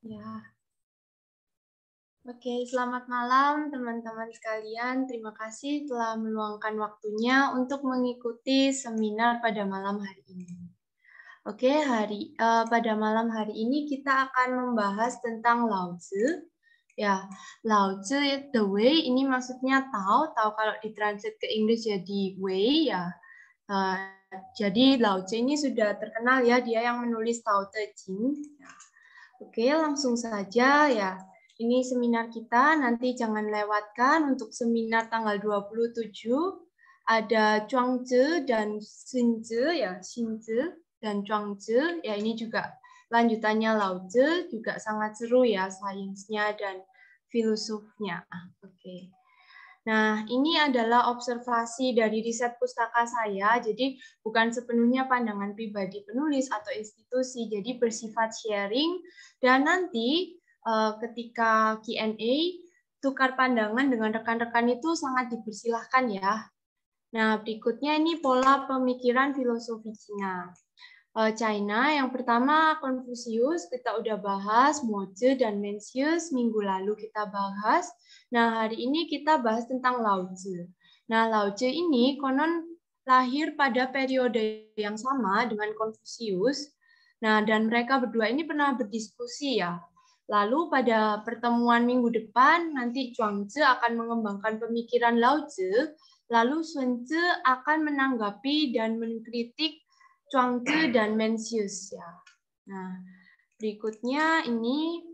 Ya. Oke, selamat malam teman-teman sekalian. Terima kasih telah meluangkan waktunya untuk mengikuti seminar pada malam hari ini. Oke, pada malam hari ini kita akan membahas tentang Lao Tzu. Ya, Lao Tzu the way ini maksudnya tahu kalau ditranslate ke Inggris jadi way ya. Jadi Lao Tzu ini sudah terkenal ya, dia yang menulis Tao Te Ching. Ya. Oke, langsung saja ya. Ini seminar kita, nanti jangan lewatkan untuk seminar tanggal 27. Ada Zhuangzi dan Xunzi ya, Xunzi dan Zhuangzi. Ya, ini juga lanjutannya Lao Tzu, juga sangat seru ya sainsnya dan filosofnya. Oke. Nah, ini adalah observasi dari riset pustaka saya, jadi bukan sepenuhnya pandangan pribadi penulis atau institusi, jadi bersifat sharing, dan nanti ketika Q&A, tukar pandangan dengan rekan-rekan itu sangat dipersilahkan ya. Nah, berikutnya ini pola pemikiran filosofi Cina. China. Yang pertama Confucius, kita udah bahas, Mozi dan Mencius minggu lalu kita bahas. Nah, hari ini kita bahas tentang Lao Tzu. Nah, Lao Tzu ini konon lahir pada periode yang sama dengan Confucius. Nah, dan mereka berdua ini pernah berdiskusi ya. Lalu pada pertemuan minggu depan, nanti Zhuangzi akan mengembangkan pemikiran Lao Tzu, lalu Sun Tzu akan menanggapi dan mengkritik Zhuangzi dan Mencius ya. Nah, berikutnya ini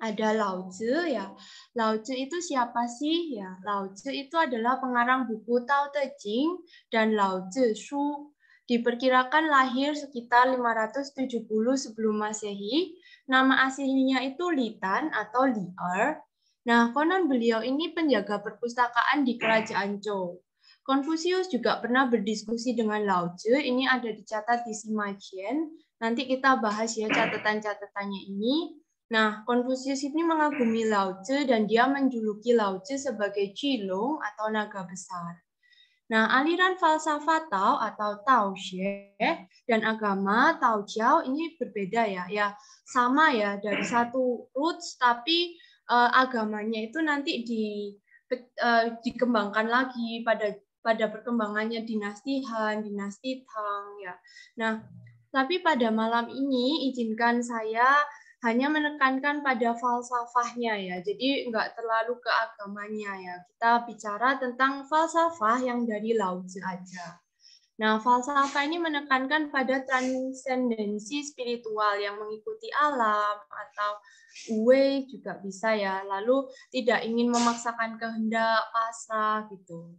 ada Lao Tzu ya. Lao Tzu itu siapa sih ya? Lao Tzu itu adalah pengarang buku Tao Te Ching dan Lao Tzu Shu. Diperkirakan lahir sekitar 570 sebelum Masehi. Nama aslinya itu Li Tan atau Li Er. Nah, konon beliau ini penjaga perpustakaan di Kerajaan Zhou. Konfusius juga pernah berdiskusi dengan Lao Tzu, ini ada dicatat di Sima Qian. Nanti kita bahas ya catatan-catatannya ini. Nah, Konfusius ini mengagumi Lao Tzu dan dia menjuluki Lao Tzu sebagai Qilong atau naga besar. Nah, aliran falsafah Tao atau Tao Xue dan agama Tao Jiao ini berbeda ya. Ya, sama ya dari satu roots tapi agamanya itu nanti dikembangkan lagi pada perkembangannya dinasti Han, dinasti Tang ya. Nah, tapi pada malam ini izinkan saya hanya menekankan pada falsafahnya ya. Jadi enggak terlalu ke agamanya ya. Kita bicara tentang falsafah yang dari Lao Tzu aja. Nah, falsafah ini menekankan pada transendensi spiritual yang mengikuti alam atau Wei juga bisa ya. Lalu tidak ingin memaksakan kehendak, pasrah gitu.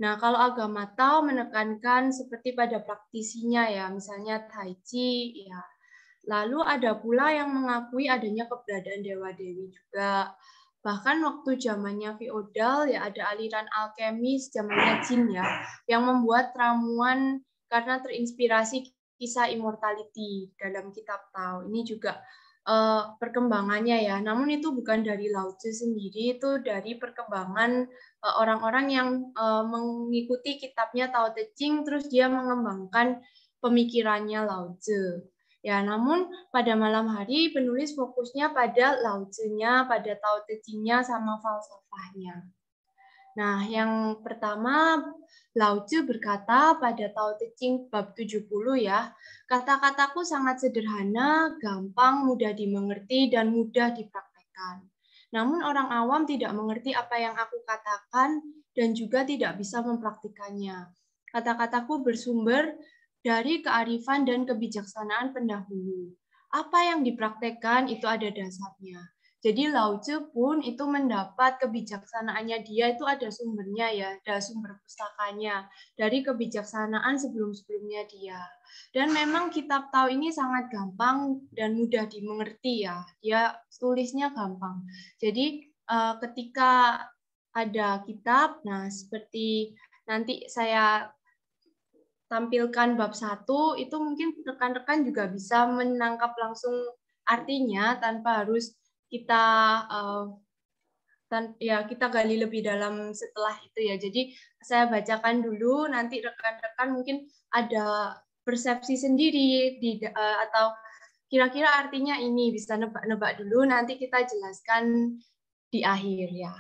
Nah, kalau agama Tao menekankan seperti pada praktisinya ya, misalnya Tai Chi ya. Lalu ada pula yang mengakui adanya keberadaan dewa-dewi juga. Bahkan waktu zamannya feodal ya ada aliran alkemis zamannya Jin ya yang membuat ramuan karena terinspirasi kisah immortality dalam kitab Tao. Ini juga perkembangannya ya. Namun itu bukan dari Lao Tzu sendiri, itu dari perkembangan orang-orang yang mengikuti kitabnya Tao Te Ching terus dia mengembangkan pemikirannya Lao Tzu. Ya, namun pada malam hari penulis fokusnya pada Lao Tzu-nya, pada Tao Te Ching-nya sama falsafahnya. Nah, yang pertama Lao Tzu berkata pada Tao Te Ching bab 70 ya, kata-kataku sangat sederhana, gampang, mudah dimengerti, dan mudah dipraktekkan. Namun orang awam tidak mengerti apa yang aku katakan dan juga tidak bisa mempraktikannya. Kata-kataku bersumber dari kearifan dan kebijaksanaan pendahulu. Apa yang dipraktekkan itu ada dasarnya. Jadi Lao Tzu pun itu mendapat kebijaksanaannya dia itu ada sumbernya ya, ada sumber pustakanya dari kebijaksanaan sebelum-sebelumnya dia. Dan memang kitab Tao ini sangat gampang dan mudah dimengerti ya. Dia tulisnya gampang. Jadi ketika ada kitab, nah seperti nanti saya tampilkan bab 1, itu mungkin rekan-rekan juga bisa menangkap langsung artinya tanpa harus kita kita gali lebih dalam setelah itu ya. Jadi saya bacakan dulu, nanti rekan-rekan mungkin ada persepsi sendiri atau kira-kira artinya ini, bisa nebak-nebak dulu, nanti kita jelaskan di akhir ya.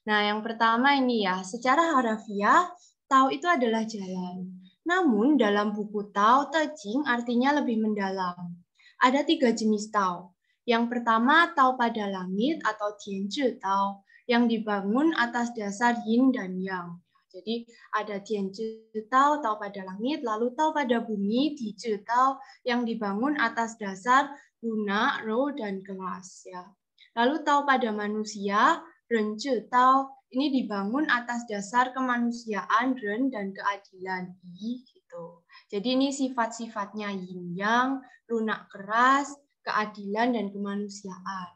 Nah, yang pertama ini ya, secara harafiah, Tao itu adalah jalan. Namun dalam buku Tao Te Ching artinya lebih mendalam. Ada 3 jenis Tao. Yang pertama Tao pada langit atau Tianzhi Tao, yang dibangun atas dasar yin dan yang. Jadi ada Tianzhi Tao, Tao pada langit, lalu Tao pada bumi, Tizhi Tao, yang dibangun atas dasar lunak, roh, dan kelas. Ya. Lalu Tao pada manusia, Renzi Tao, ini dibangun atas dasar kemanusiaan, Ren, dan keadilan, I, gitu. Jadi ini sifat-sifatnya yin yang, lunak keras, keadilan, dan kemanusiaan.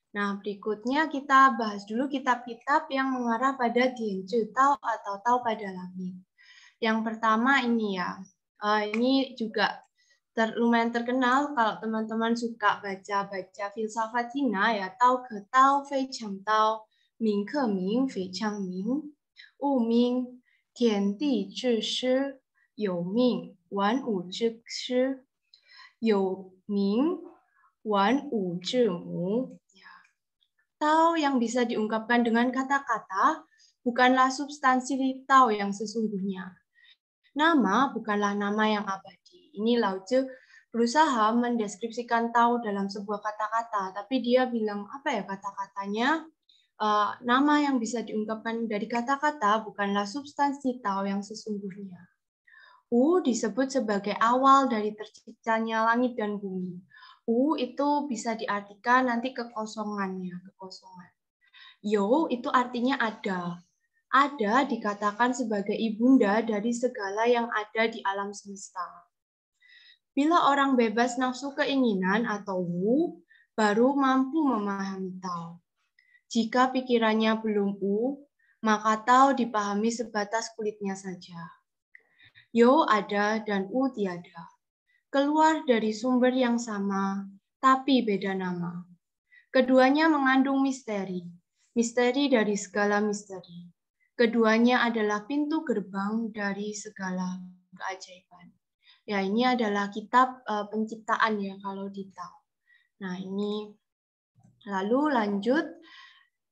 Nah, berikutnya kita bahas dulu kitab-kitab yang mengarah pada Tianzhi Tao atau Tao pada langit. Yang pertama ini ya, ini juga lumayan terkenal kalau teman-teman suka baca filsafat Cina ya, Tao ke Tao, Fei Chang Tao, Ming ke Ming, Fei Chang Ming, Wu Ming, Tian Di Zhi Shi, You Ming, Wan Wu Zhi Shi, You Ming, Wan Wu Zhi Mu. Tao yang bisa diungkapkan dengan kata-kata bukanlah substansi Tao yang sesungguhnya. Nama bukanlah nama yang abadi. Ini Lao Tzu berusaha mendeskripsikan Tao dalam sebuah kata-kata, tapi dia bilang apa ya kata-katanya? Nama yang bisa diungkapkan dari kata-kata bukanlah substansi Tao yang sesungguhnya. Wu disebut sebagai awal dari terciptanya langit dan bumi. Wu itu bisa diartikan nanti kekosongannya, kekosongan. Yo itu artinya ada. Ada dikatakan sebagai ibunda dari segala yang ada di alam semesta. Bila orang bebas nafsu keinginan atau wu, baru mampu memahami Tao. Jika pikirannya belum wu, maka Tao dipahami sebatas kulitnya saja. Yo ada dan wu tiada. Keluar dari sumber yang sama, tapi beda nama. Keduanya mengandung misteri, misteri dari segala misteri. Keduanya adalah pintu gerbang dari segala keajaiban. Ya, ini adalah kitab penciptaan ya kalau di Tao. Nah, ini lalu lanjut.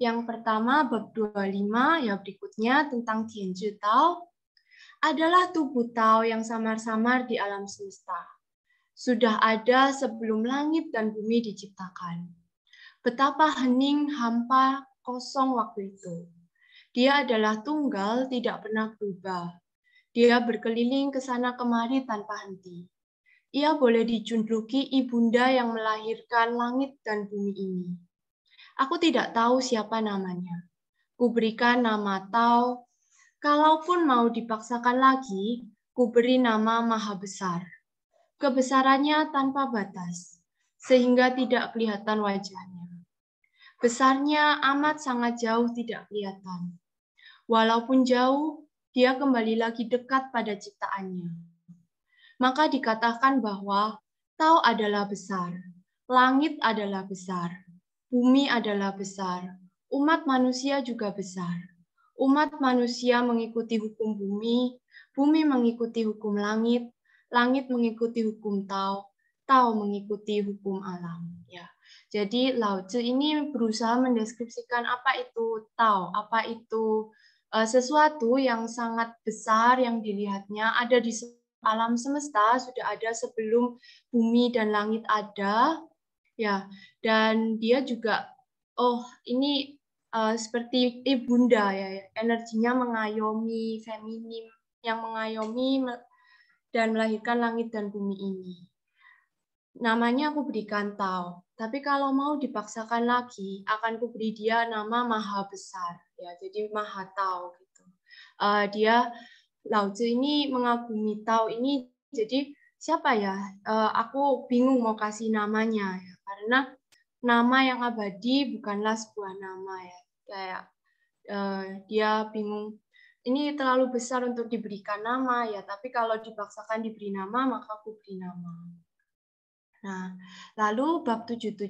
Yang pertama bab 25 ya berikutnya tentang Tianzhi Tao adalah tubuh Tao yang samar-samar di alam semesta. Sudah ada sebelum langit dan bumi diciptakan. Betapa hening, hampa, kosong waktu itu. Dia adalah tunggal, tidak pernah berubah. Dia berkeliling ke sana kemari tanpa henti. Ia boleh dijuluki ibunda yang melahirkan langit dan bumi ini. Aku tidak tahu siapa namanya. Kuberikan nama Tao. Kalaupun mau dipaksakan lagi, kuberi nama Maha Besar. Kebesarannya tanpa batas, sehingga tidak kelihatan wajahnya. Besarnya amat sangat jauh tidak kelihatan. Walaupun jauh, dia kembali lagi dekat pada ciptaannya. Maka dikatakan bahwa Tao adalah besar, langit adalah besar, bumi adalah besar, umat manusia juga besar. Umat manusia mengikuti hukum bumi, bumi mengikuti hukum langit, langit mengikuti hukum Tao, Tao mengikuti hukum alam. Ya. Jadi Lao Tzu ini berusaha mendeskripsikan apa itu Tao, apa itu sesuatu yang sangat besar yang dilihatnya ada di alam semesta, sudah ada sebelum bumi dan langit ada. Ya, dan dia juga ini seperti ibunda ya, energinya mengayomi, feminim yang mengayomi dan melahirkan langit dan bumi ini. Namanya aku berikan Tao, tapi kalau mau dipaksakan lagi, akan kuberi dia nama Maha Besar, ya, jadi Maha Tao gitu. Dia Lao Tzu ini mengagumi Tao ini, jadi siapa ya? Aku bingung mau kasih namanya ya, karena nama yang abadi bukanlah sebuah nama ya, kayak dia bingung. Ini terlalu besar untuk diberikan nama ya, tapi kalau dipaksakan diberi nama maka aku beri nama. Nah, lalu bab 77.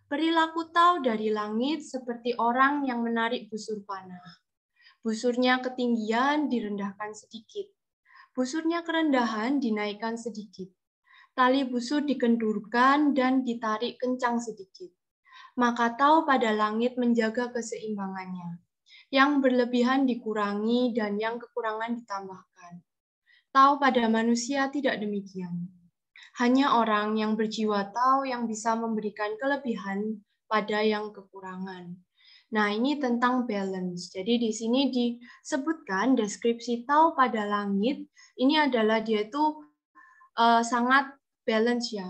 Perilaku Tao dari langit seperti orang yang menarik busur panah. Busurnya ketinggian direndahkan sedikit. Busurnya kerendahan dinaikkan sedikit. Tali busur dikendurkan dan ditarik kencang sedikit. Maka Tao pada langit menjaga keseimbangannya. Yang berlebihan dikurangi dan yang kekurangan ditambahkan. Tao pada manusia tidak demikian. Hanya orang yang berjiwa Tao yang bisa memberikan kelebihan pada yang kekurangan. Nah, ini tentang balance. Jadi di sini disebutkan deskripsi Tao pada langit, ini adalah dia itu sangat balance ya.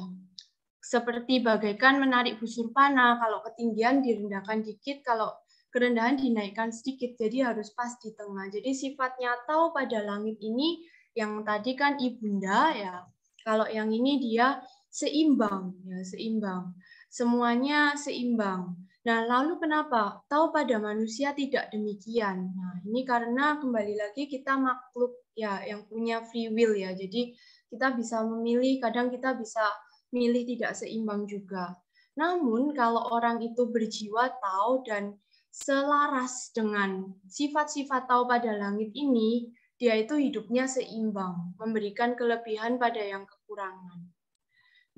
Seperti bagaikan menarik busur panah, kalau ketinggian direndahkan dikit, kalau kerendahan dinaikkan sedikit, jadi harus pas di tengah. Jadi sifatnya Tao pada langit ini, yang tadi kan ibunda ya, kalau yang ini dia seimbang, ya seimbang. Semuanya seimbang. Nah, lalu kenapa Tao pada manusia tidak demikian? Nah, ini karena kembali lagi kita makhluk ya yang punya free will ya. Jadi kita bisa memilih, kadang kita bisa milih tidak seimbang juga. Namun kalau orang itu berjiwa Tao dan selaras dengan sifat-sifat Tao pada langit ini, dia itu hidupnya seimbang, memberikan kelebihan pada yang kekurangan.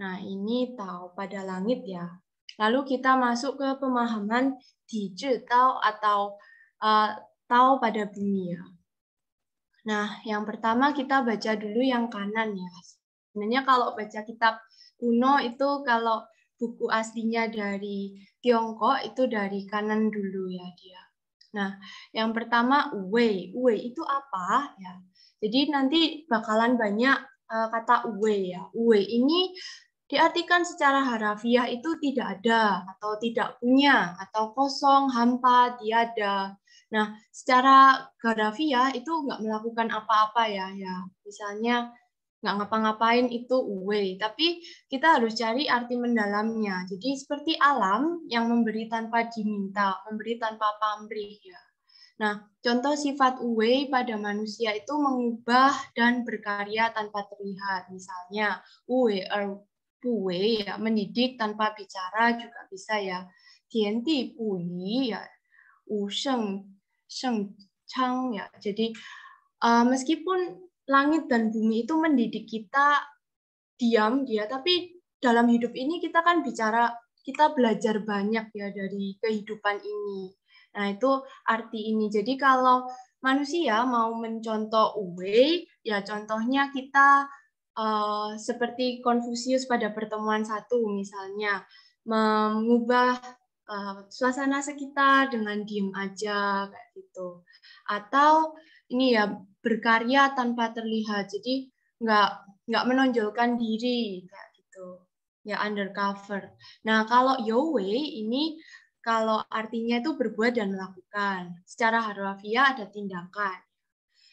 Nah, ini Tao pada langit ya. Lalu kita masuk ke pemahaman Dizhi Tao atau Tao pada bumi ya. Nah, yang pertama kita baca dulu yang kanan ya. Sebenarnya kalau baca kitab kuno itu kalau buku aslinya dari Tiongkok itu dari kanan dulu ya dia. Nah, yang pertama Wei. Wei itu apa ya? Jadi nanti bakalan banyak kata Wei ya. Wei ini diartikan secara harafiah itu tidak ada atau tidak punya atau kosong, hampa, tiada. Nah, secara harafiah itu nggak melakukan apa-apa ya. Misalnya nggak ngapa-ngapain itu uwe, tapi kita harus cari arti mendalamnya. Jadi seperti alam yang memberi tanpa diminta, memberi tanpa pamrih ya. Nah, contoh sifat uwe pada manusia itu mengubah dan berkarya tanpa terlihat. Misalnya, uwe puwe ya, mendidik tanpa bicara juga bisa ya. Tianti puyi ya, wu sheng chang ya. Jadi meskipun langit dan bumi itu mendidik kita diam dia, tapi dalam hidup ini kita kan bicara, kita belajar banyak ya dari kehidupan ini. Nah, itu arti ini. Jadi kalau manusia mau mencontoh Uwei, ya contohnya kita seperti Konfusius pada pertemuan 1 misalnya, mengubah suasana sekitar dengan diem aja kayak gitu. Atau ini ya berkarya tanpa terlihat. Jadi nggak menonjolkan diri kayak gitu. Ya undercover. Nah, kalau Yowei ini kalau artinya itu berbuat dan melakukan. Secara harfiah ada tindakan.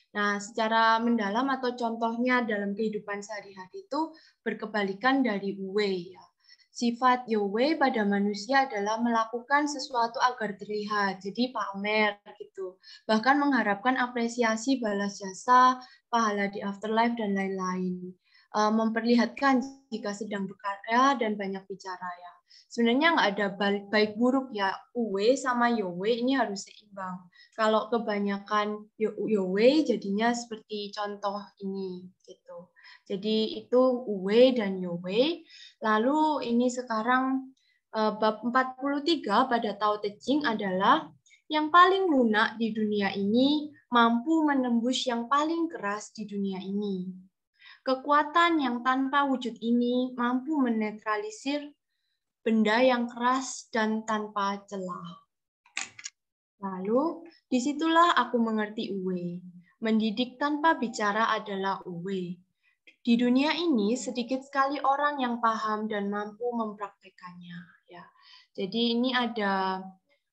Nah, secara mendalam atau contohnya dalam kehidupan sehari-hari itu berkebalikan dari Wei ya. Sifat Yowei pada manusia adalah melakukan sesuatu agar terlihat, jadi pamer gitu. Bahkan mengharapkan apresiasi balas jasa, pahala di afterlife, dan lain-lain. Memperlihatkan jika sedang berkarya dan banyak bicara ya. Sebenarnya nggak ada baik buruk ya, Uwe sama Yowe ini harus seimbang. Kalau kebanyakan Yowe jadinya seperti contoh ini gitu. Jadi itu Uwe dan Yowe. Lalu ini sekarang bab 43 pada Tao Te Ching adalah yang paling lunak di dunia ini mampu menembus yang paling keras di dunia ini. Kekuatan yang tanpa wujud ini mampu menetralisir benda yang keras dan tanpa celah. Lalu, disitulah aku mengerti Uwe. Mendidik tanpa bicara adalah Uwe. Di dunia ini, sedikit sekali orang yang paham dan mampu mempraktekannya. Ya. Jadi ini ada,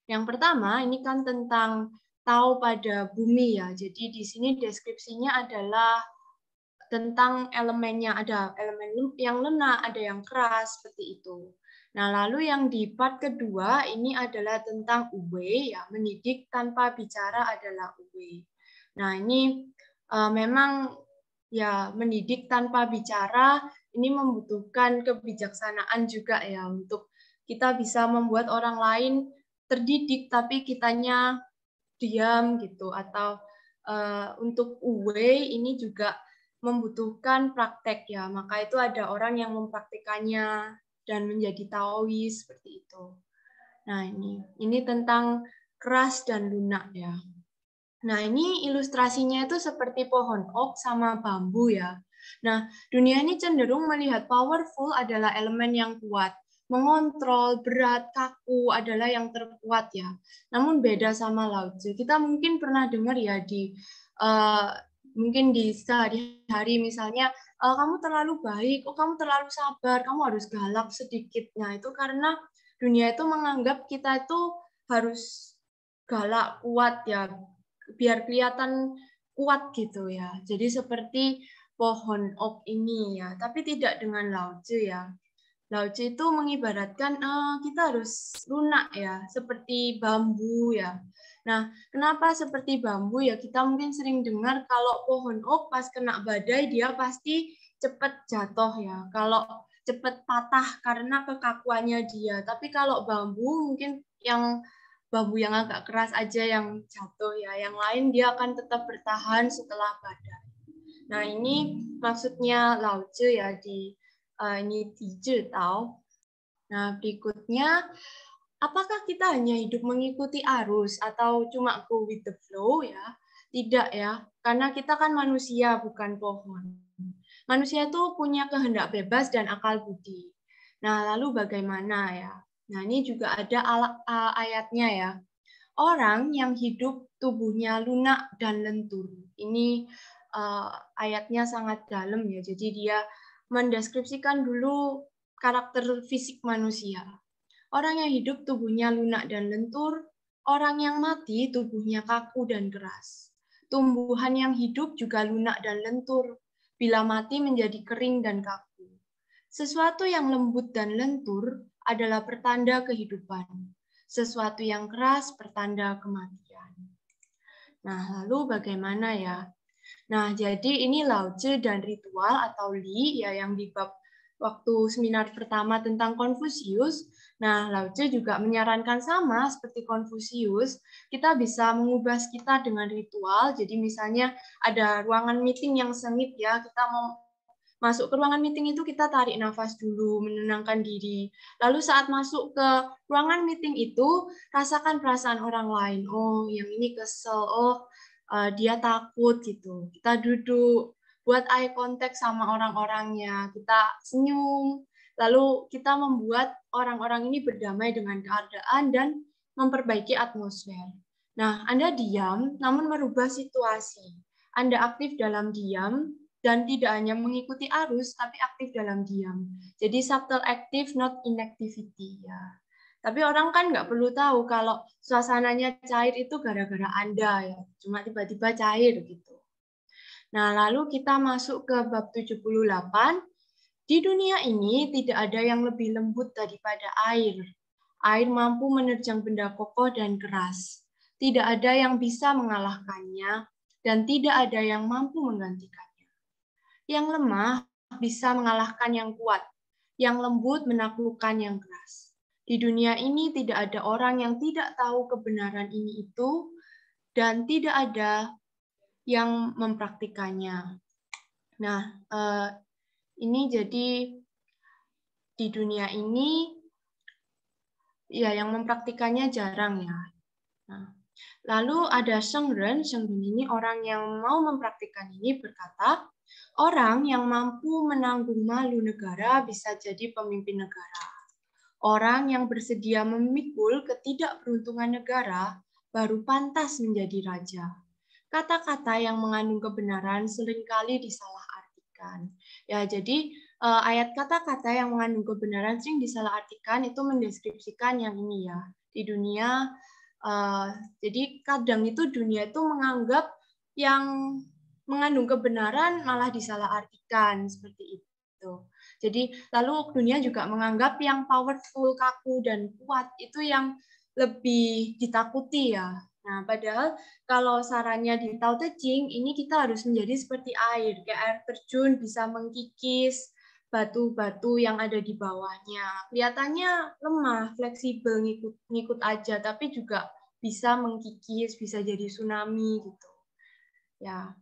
yang pertama, ini kan tentang Tao pada bumi ya. Jadi di sini deskripsinya adalah tentang elemennya, ada elemen yang lunak, ada yang keras, seperti itu. Nah, lalu yang di part kedua ini adalah tentang Uwe, ya, mendidik tanpa bicara adalah Uwe. Nah, ini memang ya mendidik tanpa bicara ini membutuhkan kebijaksanaan juga ya untuk kita bisa membuat orang lain terdidik tapi kitanya diam gitu, atau untuk Uwe ini juga membutuhkan praktek ya, maka itu ada orang yang mempraktikannya dan menjadi Taois seperti itu. Nah, ini tentang keras dan lunak ya. Nah, ini ilustrasinya itu seperti pohon oak sama bambu ya. Nah, dunia ini cenderung melihat powerful adalah elemen yang kuat. Mengontrol, berat, kaku adalah yang terkuat ya. Namun beda sama Lao Tzu. Kita mungkin pernah dengar ya mungkin di sehari-hari misalnya, kamu terlalu baik, kamu terlalu sabar, kamu harus galak sedikit. Nah, itu karena dunia itu menganggap kita itu harus galak, kuat ya, biar kelihatan kuat gitu ya. Jadi seperti pohon oak ini ya, tapi tidak dengan Lao Tzu ya. Lao Tzu itu mengibaratkan kita harus lunak ya, seperti bambu ya. Nah, kenapa seperti bambu ya? Kita mungkin sering dengar kalau pohon oak pas kena badai dia pasti cepat jatuh ya. Kalau cepat patah karena kekakuannya dia. Tapi kalau bambu mungkin bambu yang agak keras aja yang jatuh ya. Yang lain dia akan tetap bertahan setelah badai. Nah, ini maksudnya Lao Tzu ya di ini Tiju Tao. Nah, berikutnya, apakah kita hanya hidup mengikuti arus atau cuma go with the flow ya? Tidak ya, karena kita kan manusia bukan pohon. Manusia itu punya kehendak bebas dan akal budi. Nah, lalu bagaimana ya? Nah, ini juga ada ayatnya ya. Orang yang hidup tubuhnya lunak dan lentur. Ini ayatnya sangat dalam ya. Jadi dia mendeskripsikan dulu karakter fisik manusia. Orang yang hidup tubuhnya lunak dan lentur, orang yang mati tubuhnya kaku dan keras. Tumbuhan yang hidup juga lunak dan lentur, bila mati menjadi kering dan kaku. Sesuatu yang lembut dan lentur adalah pertanda kehidupan. Sesuatu yang keras pertanda kematian. Nah, lalu bagaimana ya? Nah, jadi ini Lao Tzu dan ritual atau Li ya yang di bab waktu seminar pertama tentang Konfusius. Nah, Lao Tzu juga menyarankan sama seperti Konfusius, kita bisa mengubah kita dengan ritual. Jadi misalnya ada ruangan meeting yang sengit ya, kita mau masuk ke ruangan meeting itu kita tarik nafas dulu, menenangkan diri. Lalu saat masuk ke ruangan meeting itu, rasakan perasaan orang lain. Oh, yang ini kesel. Oh, dia takut gitu. Kita duduk, buat eye contact sama orang-orangnya. Kita senyum. Lalu kita membuat orang-orang ini berdamai dengan keadaan dan memperbaiki atmosfer. Nah, Anda diam, namun merubah situasi. Anda aktif dalam diam, dan tidak hanya mengikuti arus, tapi aktif dalam diam. Jadi subtle active, not inactivity. Ya. Tapi orang kan nggak perlu tahu kalau suasananya cair itu gara-gara Anda. Ya. Cuma tiba-tiba cair gitu. Nah, lalu kita masuk ke bab 78. Di dunia ini tidak ada yang lebih lembut daripada air. Air mampu menerjang benda kokoh dan keras. Tidak ada yang bisa mengalahkannya, dan tidak ada yang mampu menggantikannya. Yang lemah bisa mengalahkan yang kuat, yang lembut menaklukkan yang keras. Di dunia ini tidak ada orang yang tidak tahu kebenaran ini itu, dan tidak ada yang mempraktikannya. Nah, ini jadi di dunia ini ya yang mempraktikannya jarang ya. Nah, lalu ada Sheng Ren ini orang yang mau mempraktikkan ini berkata, orang yang mampu menanggung malu negara bisa jadi pemimpin negara. Orang yang bersedia memikul ketidakberuntungan negara baru pantas menjadi raja. Kata-kata yang mengandung kebenaran seringkali disalahartikan. Ya, jadi ayat kata-kata yang mengandung kebenaran sering disalahartikan itu mendeskripsikan yang ini ya. Di dunia, jadi kadang itu dunia itu menganggap yang mengandung kebenaran malah disalahartikan seperti itu. Jadi lalu dunia juga menganggap yang powerful, kaku dan kuat itu yang lebih ditakuti ya. Nah, padahal kalau sarannya di Tao Te Ching, ini kita harus menjadi seperti air, kayak air terjun bisa mengkikis batu-batu yang ada di bawahnya. Kelihatannya lemah, fleksibel, ngikut aja, tapi juga bisa mengkikis, bisa jadi tsunami gitu. Ya.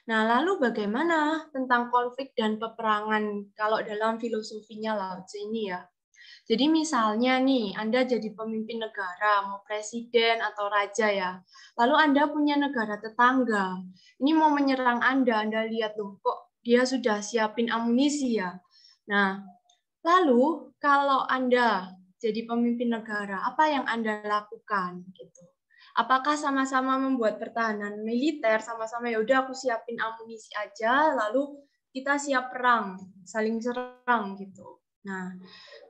Nah, lalu bagaimana tentang konflik dan peperangan kalau dalam filosofinya Lao Tzu ini ya? Jadi misalnya nih, Anda jadi pemimpin negara, mau presiden atau raja ya. Lalu Anda punya negara tetangga. Ini mau menyerang Anda lihat loh, kok dia sudah siapin amunisi ya. Nah, lalu kalau Anda jadi pemimpin negara, apa yang Anda lakukan gitu? Apakah sama-sama membuat pertahanan militer, sama-sama ya udah aku siapin amunisi aja, lalu kita siap perang, saling serang gitu. Nah,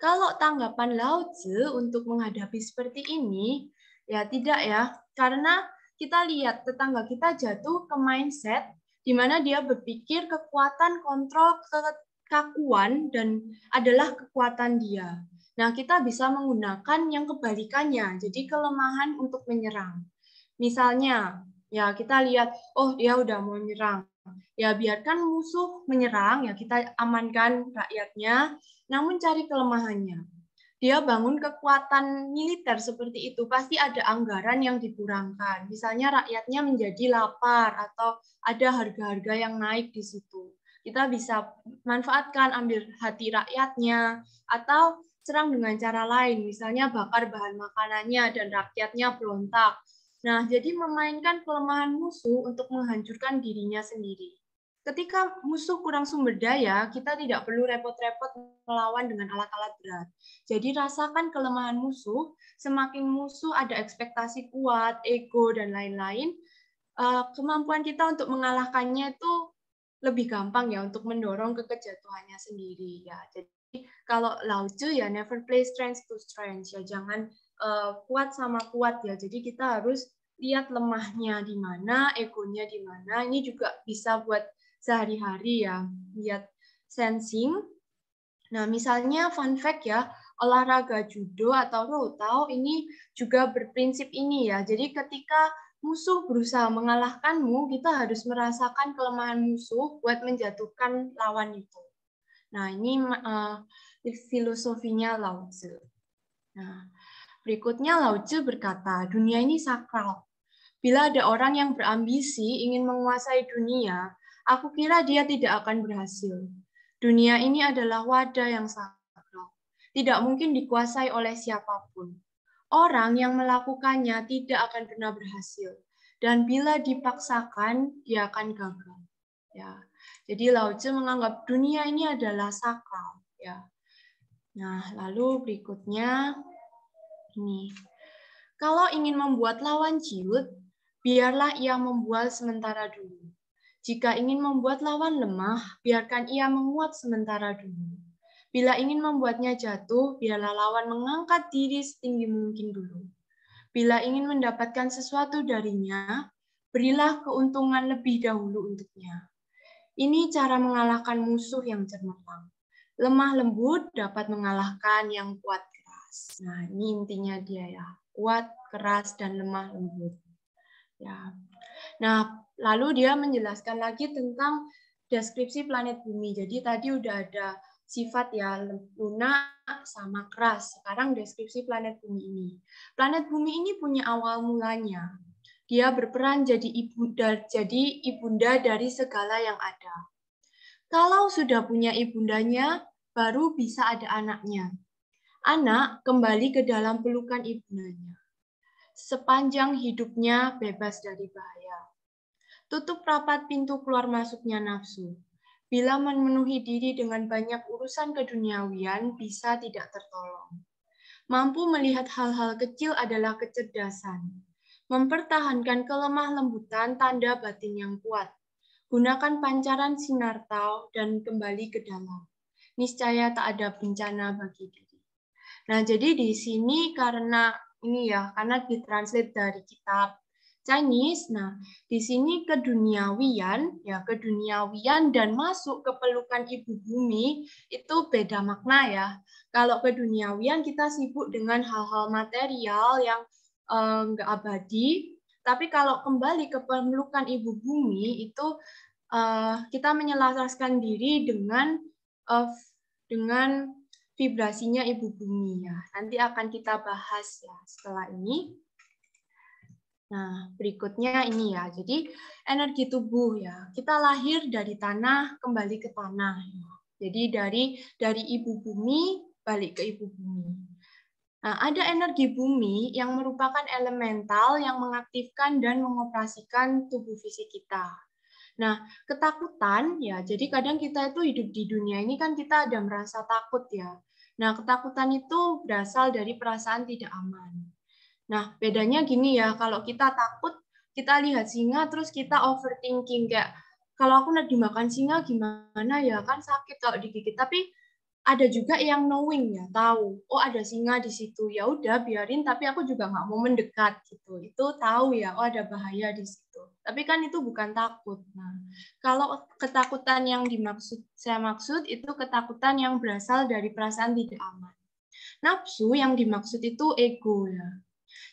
kalau tanggapan Lao Tzu untuk menghadapi seperti ini, ya tidak ya, karena kita lihat tetangga kita jatuh ke mindset di mana dia berpikir kekuatan kontrol kekakuan dan adalah kekuatan dia. Nah, kita bisa menggunakan yang kebalikannya, jadi kelemahan untuk menyerang. Misalnya, ya kita lihat, oh dia udah mau menyerang. Ya biarkan musuh menyerang, ya kita amankan rakyatnya, namun cari kelemahannya. Dia bangun kekuatan militer seperti itu, pasti ada anggaran yang dikurangkan. Misalnya rakyatnya menjadi lapar atau ada harga-harga yang naik di situ. Kita bisa manfaatkan, ambil hati rakyatnya, atau serang dengan cara lain, misalnya bakar bahan makanannya dan rakyatnya berontak. Nah, jadi memainkan kelemahan musuh untuk menghancurkan dirinya sendiri. Ketika musuh kurang sumber daya, kita tidak perlu repot-repot melawan dengan alat-alat berat. Jadi rasakan kelemahan musuh, semakin musuh ada ekspektasi kuat, ego, dan lain-lain, kemampuan kita untuk mengalahkannya itu lebih gampang ya untuk mendorong ke kejatuhannya sendiri ya. Jadi kalau Lao Tzu ya never play strength to strength ya, jangan kuat sama kuat ya. Jadi kita harus lihat lemahnya di mana, egonya di mana. Ini juga bisa buat sehari-hari ya, lihat sensing. Nah, misalnya fun fact ya, olahraga judo atau rotao ini juga berprinsip ini ya. Jadi ketika musuh berusaha mengalahkanmu, kita harus merasakan kelemahan musuh buat menjatuhkan lawan itu. Nah, ini filosofinya Lao Tzu. Nah, berikutnya Lao Tzu berkata, dunia ini sakral. Bila ada orang yang berambisi ingin menguasai dunia, aku kira dia tidak akan berhasil. Dunia ini adalah wadah yang sakral. Tidak mungkin dikuasai oleh siapapun. Orang yang melakukannya tidak akan pernah berhasil. Dan bila dipaksakan, dia akan gagal. Ya. Jadi Lao Tzu menganggap dunia ini adalah sakral. Ya. Nah, lalu berikutnya ini. Kalau ingin membuat lawan ciut, biarlah ia membual sementara dulu. Jika ingin membuat lawan lemah, biarkan ia menguat sementara dulu. Bila ingin membuatnya jatuh, biarlah lawan mengangkat diri setinggi mungkin dulu. Bila ingin mendapatkan sesuatu darinya, berilah keuntungan lebih dahulu untuknya. Ini cara mengalahkan musuh yang cemerlang. Lemah lembut dapat mengalahkan yang kuat keras. Nah, ini intinya dia ya. Kuat, keras, dan lemah lembut. Ya. Nah, lalu dia menjelaskan lagi tentang deskripsi planet bumi. Jadi tadi udah ada sifat ya, lunak sama keras. Sekarang deskripsi planet bumi ini. Planet bumi ini punya awal mulanya. Dia berperan jadi ibunda dari segala yang ada. Kalau sudah punya ibundanya, baru bisa ada anaknya. Anak kembali ke dalam pelukan ibundanya. Sepanjang hidupnya bebas dari bahaya. Tutup rapat pintu keluar masuknya nafsu. Bila memenuhi diri dengan banyak urusan keduniawian, bisa tidak tertolong. Mampu melihat hal-hal kecil adalah kecerdasan. Mempertahankan kelemah lembutan tanda batin yang kuat. Gunakan pancaran sinar tau dan kembali ke dalam. Niscaya tak ada bencana bagi diri. Nah, jadi di sini karena ini ya, karena ditranslate dari kitab Chinese. Nah, di sini keduniawian dan masuk ke pelukan ibu bumi itu beda makna ya. Kalau keduniawian kita sibuk dengan hal-hal material yang nggak abadi, tapi kalau kembali ke pelukan ibu bumi itu kita menyelaraskan diri dengan vibrasinya ibu bumi ya. Nanti akan kita bahas ya setelah ini. Nah, berikutnya ini ya. Jadi energi tubuh ya. Kita lahir dari tanah kembali ke tanah. Ya. Jadi dari ibu bumi balik ke ibu bumi. Nah, ada energi bumi yang merupakan elemental yang mengaktifkan dan mengoperasikan tubuh fisik kita. Nah, ketakutan ya. Jadi kadang kita itu hidup di dunia ini kan kita ada merasa takut ya. Nah, ketakutan itu berasal dari perasaan tidak aman. Nah, bedanya gini ya, kalau kita takut, kita lihat singa, terus kita overthinking, kayak, kalau aku dimakan singa gimana ya, kan sakit kalau digigit. Tapi ada juga yang knowing ya, tahu, oh ada singa di situ, ya udah biarin, tapi aku juga nggak mau mendekat gitu. Itu tahu ya, oh ada bahaya di situ. Tapi kan itu bukan takut. Nah, kalau ketakutan yang saya maksud itu ketakutan yang berasal dari perasaan tidak aman. Nafsu yang dimaksud itu ego ya.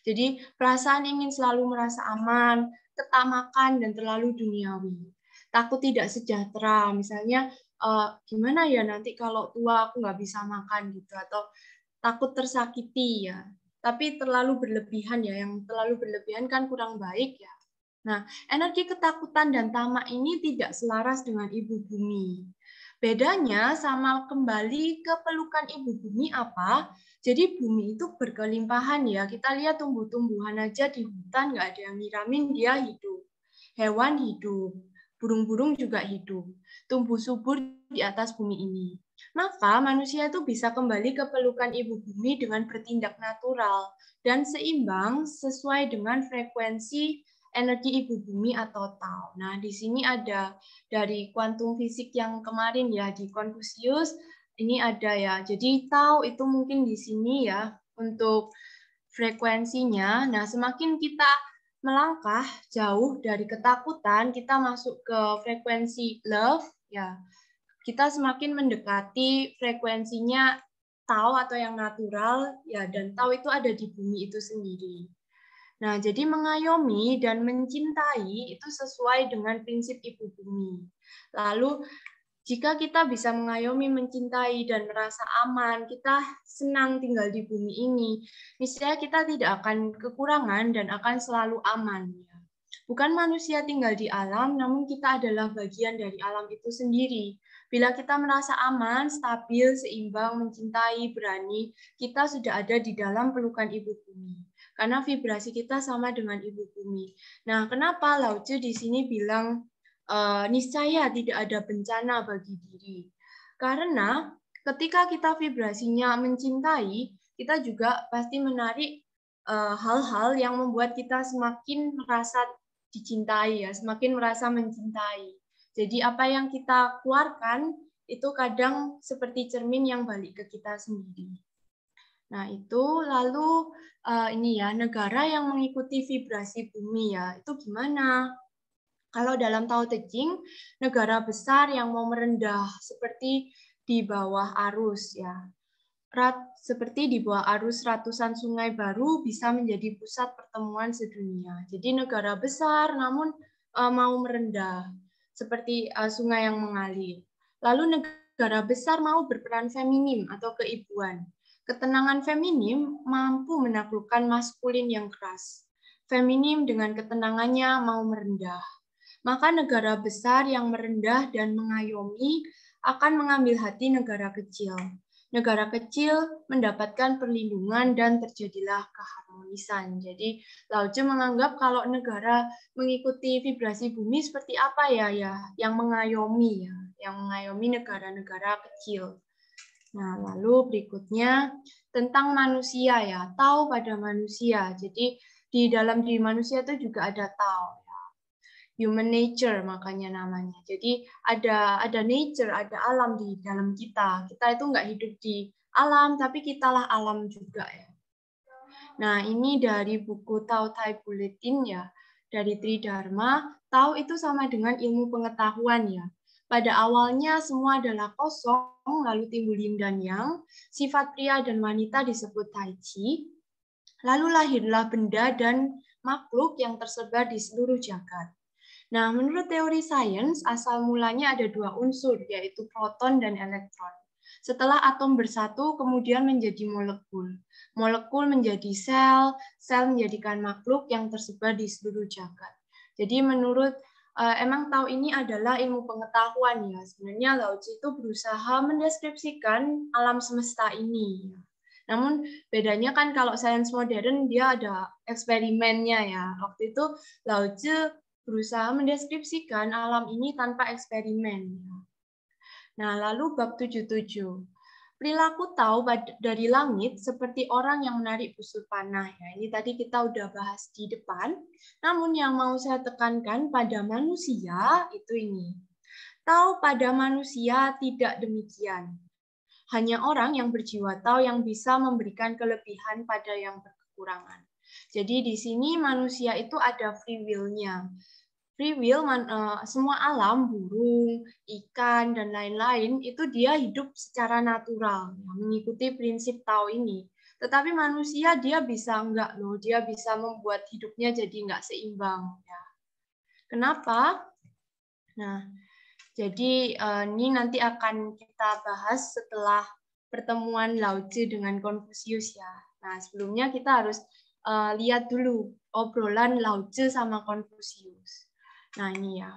Jadi perasaan ingin selalu merasa aman, ketamakan, dan terlalu duniawi. Takut tidak sejahtera, misalnya gimana ya nanti kalau tua aku nggak bisa makan gitu, atau takut tersakiti ya. Tapi terlalu berlebihan ya, yang terlalu berlebihan kan kurang baik ya. Nah, energi ketakutan dan tamak ini tidak selaras dengan ibu bumi. Bedanya sama kembali ke pelukan ibu bumi apa? Jadi bumi itu berkelimpahan ya. Kita lihat tumbuh-tumbuhan aja di hutan nggak ada yang nyiramin, dia hidup. Hewan hidup, burung-burung juga hidup. Tumbuh subur di atas bumi ini. Maka manusia itu bisa kembali ke pelukan ibu bumi dengan bertindak natural dan seimbang sesuai dengan frekuensi energi ibu bumi atau Tao. Nah, di sini ada dari kuantum fisik yang kemarin ya di Confucius, ini ada ya. Jadi Tao itu mungkin di sini ya untuk frekuensinya. Nah, semakin kita melangkah jauh dari ketakutan, kita masuk ke frekuensi love ya. Kita semakin mendekati frekuensinya Tao atau yang natural ya, dan Tao itu ada di bumi itu sendiri. Nah, jadi mengayomi dan mencintai itu sesuai dengan prinsip ibu bumi. Lalu, jika kita bisa mengayomi, mencintai, dan merasa aman, kita senang tinggal di bumi ini, misalnya kita tidak akan kekurangan dan akan selalu aman. Bukan manusia tinggal di alam, namun kita adalah bagian dari alam itu sendiri. Bila kita merasa aman, stabil, seimbang, mencintai, berani, kita sudah ada di dalam pelukan ibu bumi. Karena vibrasi kita sama dengan ibu bumi. Nah, kenapa Lao Tzu di sini bilang niscaya tidak ada bencana bagi diri? Karena ketika kita vibrasinya mencintai, kita juga pasti menarik hal-hal yang membuat kita semakin merasa dicintai ya, semakin merasa mencintai. Jadi apa yang kita keluarkan itu kadang seperti cermin yang balik ke kita sendiri. Nah, itu lalu ini ya, negara yang mengikuti vibrasi bumi ya, itu gimana? Kalau dalam Tao Te Ching, negara besar yang mau merendah seperti di bawah arus ya. Seperti di bawah arus ratusan sungai baru bisa menjadi pusat pertemuan sedunia. Jadi negara besar namun mau merendah seperti sungai yang mengalir. Lalu negara besar mau berperan feminim atau keibuan. Ketenangan feminim mampu menaklukkan maskulin yang keras. Feminim dengan ketenangannya mau merendah. Maka negara besar yang merendah dan mengayomi akan mengambil hati negara kecil. Negara kecil mendapatkan perlindungan dan terjadilah keharmonisan. Jadi Lao Tzu menganggap kalau negara mengikuti vibrasi bumi seperti apa ya, yang mengayomi ya, yang mengayomi negara-negara kecil. Nah, lalu berikutnya tentang manusia ya, Tao pada manusia. Jadi di dalam diri manusia itu juga ada Tao. Human nature makanya namanya. Jadi ada nature, ada alam di dalam kita. Kita itu nggak hidup di alam, tapi kitalah alam juga ya. Nah, ini dari buku Tao Tai Bulletin ya, dari Tridharma. Tao itu sama dengan ilmu pengetahuan ya. Pada awalnya semua adalah kosong, lalu timbul yin dan yang. Sifat pria dan wanita disebut Tai Chi. Lalu lahirlah benda dan makhluk yang tersebar di seluruh jagat. Nah, menurut teori sains, asal mulanya ada dua unsur, yaitu proton dan elektron. Setelah atom bersatu, kemudian menjadi molekul. Molekul menjadi sel, sel menjadikan makhluk yang tersebar di seluruh jagat. Jadi menurut emang tahu ini adalah ilmu pengetahuan ya. Sebenarnya Lao Tzu itu berusaha mendeskripsikan alam semesta ini. Namun bedanya kan kalau sains modern dia ada eksperimennya ya. Waktu itu Lao Tzu berusaha mendeskripsikan alam ini tanpa eksperimen. Nah, lalu bab 77. Perilaku tahu dari langit seperti orang yang menarik busur panah. Ya, ini tadi kita udah bahas di depan. Namun yang mau saya tekankan pada manusia itu ini. Tahu pada manusia tidak demikian. Hanya orang yang berjiwa tahu yang bisa memberikan kelebihan pada yang berkekurangan. Jadi di sini manusia itu ada free will-nya. Free will, semua alam, burung, ikan, dan lain-lain, itu dia hidup secara natural, ya, mengikuti prinsip Tao ini. Tetapi manusia dia bisa enggak loh, dia bisa membuat hidupnya jadi enggak seimbang. Ya. Kenapa? Nah, jadi ini nanti akan kita bahas setelah pertemuan Lao Tzu dengan Konfusius ya. Nah, sebelumnya kita harus lihat dulu obrolan Lao Tzu sama Konfusius. Nah, ini ya.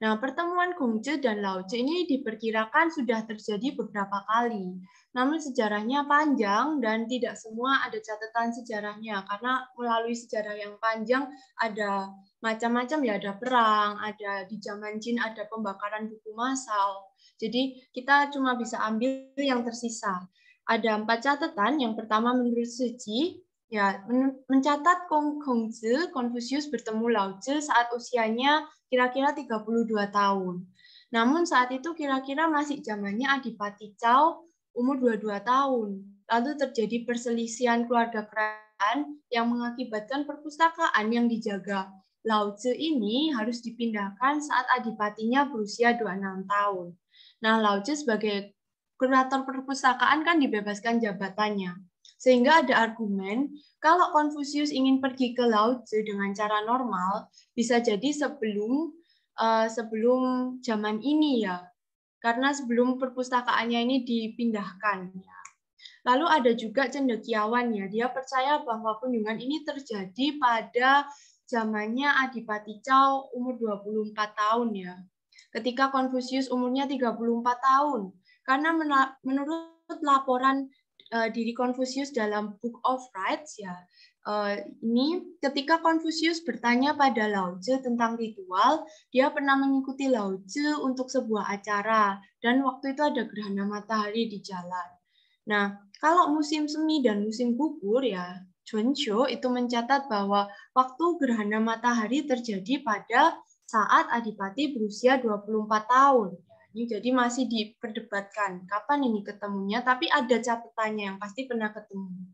Nah, pertemuan Gongzhi dan Lao Tzu ini diperkirakan sudah terjadi beberapa kali. Namun sejarahnya panjang dan tidak semua ada catatan sejarahnya. Karena melalui sejarah yang panjang ada macam-macam ya, ada perang, ada di zaman Jin ada pembakaran buku massal. Jadi kita cuma bisa ambil yang tersisa. Ada 4 catatan. Yang pertama menurut Suci, ya, mencatat Gongzhi, Konfusius bertemu Lao Tzu saat usianya kira-kira 32 tahun. Namun saat itu kira-kira masih zamannya Adipati Cao umur 22 tahun. Lalu terjadi perselisihan keluarga kerajaan yang mengakibatkan perpustakaan yang dijaga Lao Tzu ini harus dipindahkan saat adipatinya berusia 26 tahun. Nah, Lao Tzu sebagai kurator perpustakaan kan dibebaskan jabatannya. Sehingga ada argumen, kalau Konfusius ingin pergi ke Lao Tzu dengan cara normal, bisa jadi sebelum zaman ini ya. Karena sebelum perpustakaannya ini dipindahkan. Ya. Lalu ada juga cendekiawannya, dia percaya bahwa kunjungan ini terjadi pada zamannya Adipati Cao umur 24 tahun ya. Ketika Konfusius umurnya 34 tahun. Karena menurut laporan diri Konfusius dalam Book of Rites ya, ini ketika Konfusius bertanya pada Lao Tzu tentang ritual, dia pernah mengikuti Lao Tzu untuk sebuah acara dan waktu itu ada gerhana matahari di jalan. Nah, kalau musim semi dan musim gugur ya, Chunqiu itu mencatat bahwa waktu gerhana matahari terjadi pada saat Adipati berusia 24 tahun. Ini jadi masih diperdebatkan kapan ini ketemunya, tapi ada catatannya yang pasti pernah ketemu.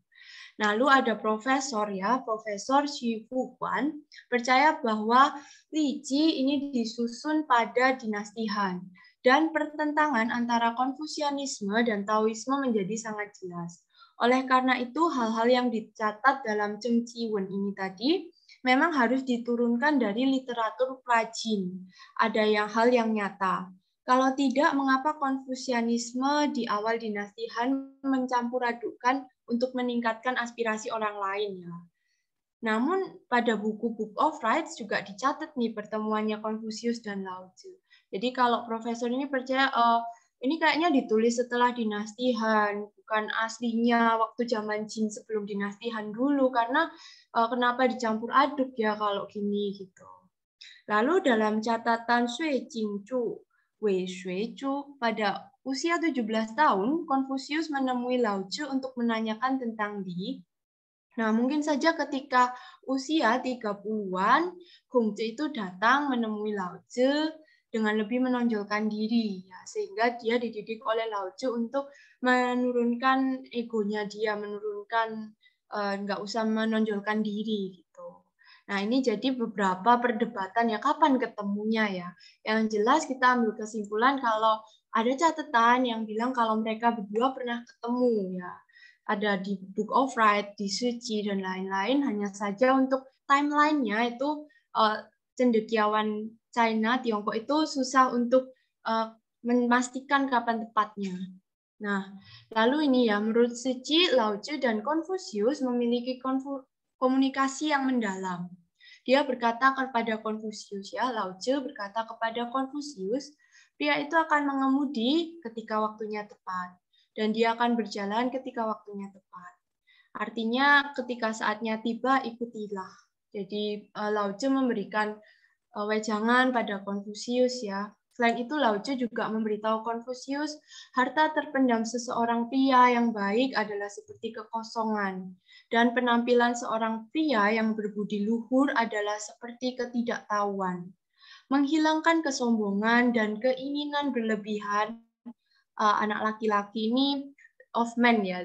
Lalu ada profesor ya, Profesor Xu Fuquan percaya bahwa Li Ji ini disusun pada dinasti Han dan pertentangan antara Konfusianisme dan Taoisme menjadi sangat jelas. Oleh karena itu, hal-hal yang dicatat dalam Cheng Chi Wen ini tadi memang harus diturunkan dari literatur prajin. Ada hal yang nyata. Kalau tidak, mengapa Konfusianisme di awal dinasti Han mencampur adukkan untuk meningkatkan aspirasi orang lain ya. Namun pada buku Book of Rites juga dicatat nih pertemuannya Konfusius dan Lao Tzu. Jadi kalau profesor ini percaya ini kayaknya ditulis setelah dinasti Han, bukan aslinya waktu zaman Jin sebelum dinasti Han dulu, karena kenapa dicampur aduk ya kalau gini gitu. Lalu dalam catatan Sui Jingzhu, Wei Shuizhu, pada usia 17 tahun, Konfusius menemui Lao Tzu untuk menanyakan tentang Li. Nah, mungkin saja ketika usia 30-an, Gongzhi itu datang menemui Lao Tzu dengan lebih menonjolkan diri, ya, sehingga dia dididik oleh Lao Tzu untuk menurunkan egonya dia, menurunkan nggak usah menonjolkan diri gitu. Nah, ini jadi beberapa perdebatan ya, kapan ketemunya ya. Yang jelas kita ambil kesimpulan kalau ada catatan yang bilang kalau mereka berdua pernah ketemu ya. Ada di Book of Rites, di Suci, dan lain-lain. Hanya saja untuk timeline-nya itu cendekiawan China, Tiongkok itu susah untuk memastikan kapan tepatnya. Nah, lalu ini ya, menurut Cixi, Lao Tzu, dan Konfusius memiliki komunikasi yang mendalam. Dia berkata kepada Konfusius, ya, Lao Tzu berkata kepada Konfusius, pria itu akan mengemudi ketika waktunya tepat, dan dia akan berjalan ketika waktunya tepat. Artinya ketika saatnya tiba, ikutilah. Jadi Lao Tzu memberikan wejangan pada Konfusius ya. Selain itu, Lao Tzu juga memberitahu Konfusius, harta terpendam seseorang pria yang baik adalah seperti kekosongan, dan penampilan seorang pria yang berbudi luhur adalah seperti ketidaktahuan. Menghilangkan kesombongan dan keinginan berlebihan anak laki-laki ini of men ya,